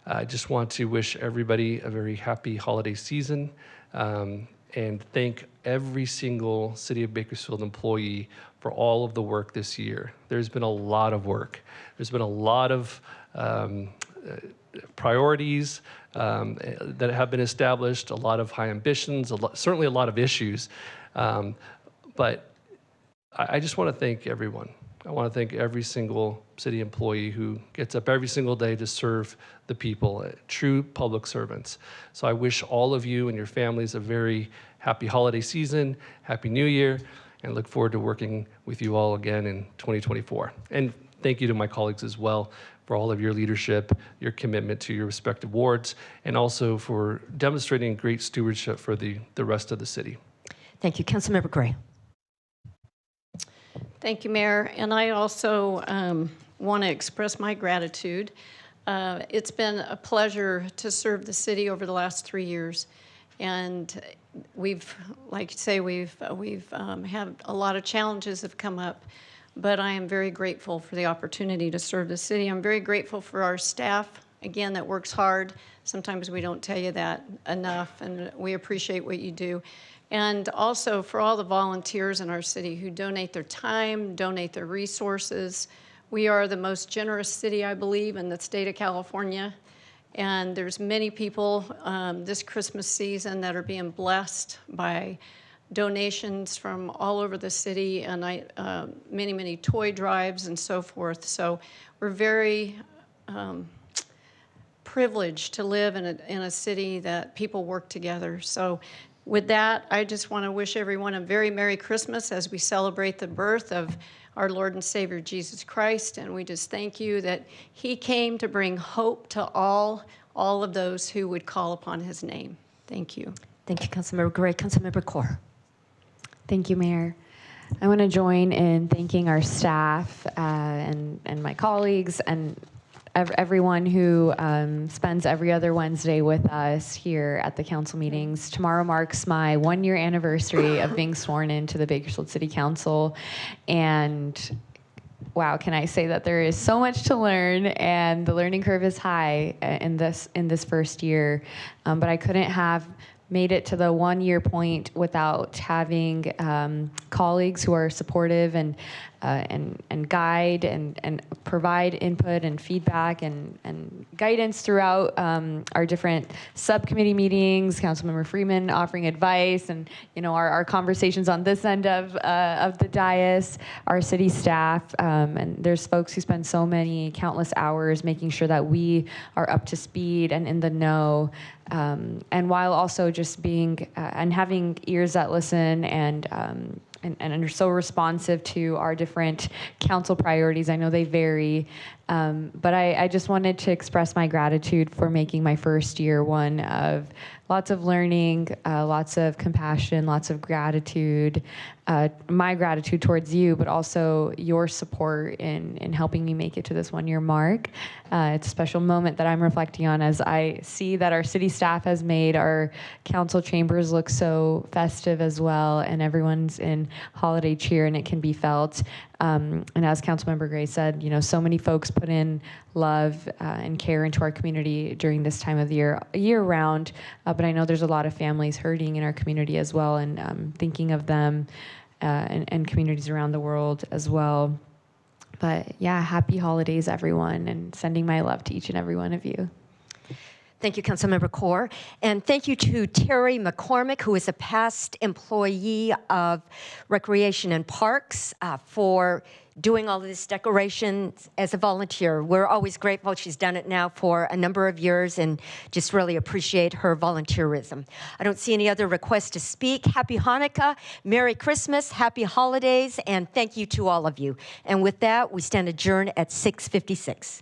I just want to wish everybody a very happy holiday season, and thank every single City of Bakersfield employee for all of the work this year. There's been a lot of work. There's been a lot of priorities that have been established, a lot of high ambitions, certainly a lot of issues. But I just want to thank everyone. I want to thank every single city employee who gets up every single day to serve the people, true public servants. So I wish all of you and your families a very happy holiday season, happy new year, and look forward to working with you all again in 2024. And thank you to my colleagues as well for all of your leadership, your commitment to your respective wards, and also for demonstrating great stewardship for the rest of the city. Thank you. Councilmember Gray. Thank you, Mayor. And I also want to express my gratitude. It's been a pleasure to serve the city over the last 3 years. And we've, like you say, we've had a lot of challenges have come up, but I am very grateful for the opportunity to serve the city. I'm very grateful for our staff, again, that works hard. Sometimes we don't tell you that enough, and we appreciate what you do. And also for all the volunteers in our city who donate their time, donate their resources. We are the most generous city, I believe, in the state of California. And there's many people this Christmas season that are being blessed by donations from all over the city, and many, many toy drives and so forth. So we're very privileged to live in a city that people work together. So with that, I just want to wish everyone a very Merry Christmas as we celebrate the birth of our Lord and Savior Jesus Christ, and we just thank you that he came to bring hope to all of those who would call upon his name. Thank you. Thank you, Councilmember Gray. Councilmember Kaur. Thank you, Mayor. I want to join in thanking our staff and my colleagues and everyone who spends every other Wednesday with us here at the council meetings. Tomorrow marks my 1-year anniversary of being sworn into the Bakersfield City Council. And wow, can I say that there is so much to learn, and the learning curve is high in this first year. But I couldn't have made it to the 1-year point without having colleagues who are supportive and and guide and provide input and feedback and guidance throughout our different subcommittee meetings. Councilmember Freeman offering advice, and our conversations on this end of the dais. Our city staff, and there's folks who spend so many countless hours making sure that we are up to speed and in the know. And while also just being and having ears that listen and are so responsive to our different council priorities. I know they vary, but I just wanted to express my gratitude for making my first year one of lots of learning, lots of compassion, lots of gratitude, my gratitude towards you, but also your support in helping me make it to this 1 year mark. It's a special moment that I'm reflecting on as I see that our city staff has made our council chambers look so festive as well, and everyone's in holiday cheer, and it can be felt. And as Councilmember Gray said, so many folks put in love and care into our community during this time of the year round. But I know there's a lot of families hurting in our community as well, and thinking of them and communities around the world as well. But yeah, happy holidays, everyone, and sending my love to each and every one of you. Thank you, Councilmember Kaur. And thank you to Terry McCormick, who is a past employee of Recreation and Parks, for doing all of this decoration as a volunteer. We're always grateful. She's done it now for a number of years and just really appreciate her volunteerism. I don't see any other requests to speak. Happy Hanukkah, Merry Christmas, Happy Holidays, and thank you to all of you. And with that, we stand adjourned at 6:56.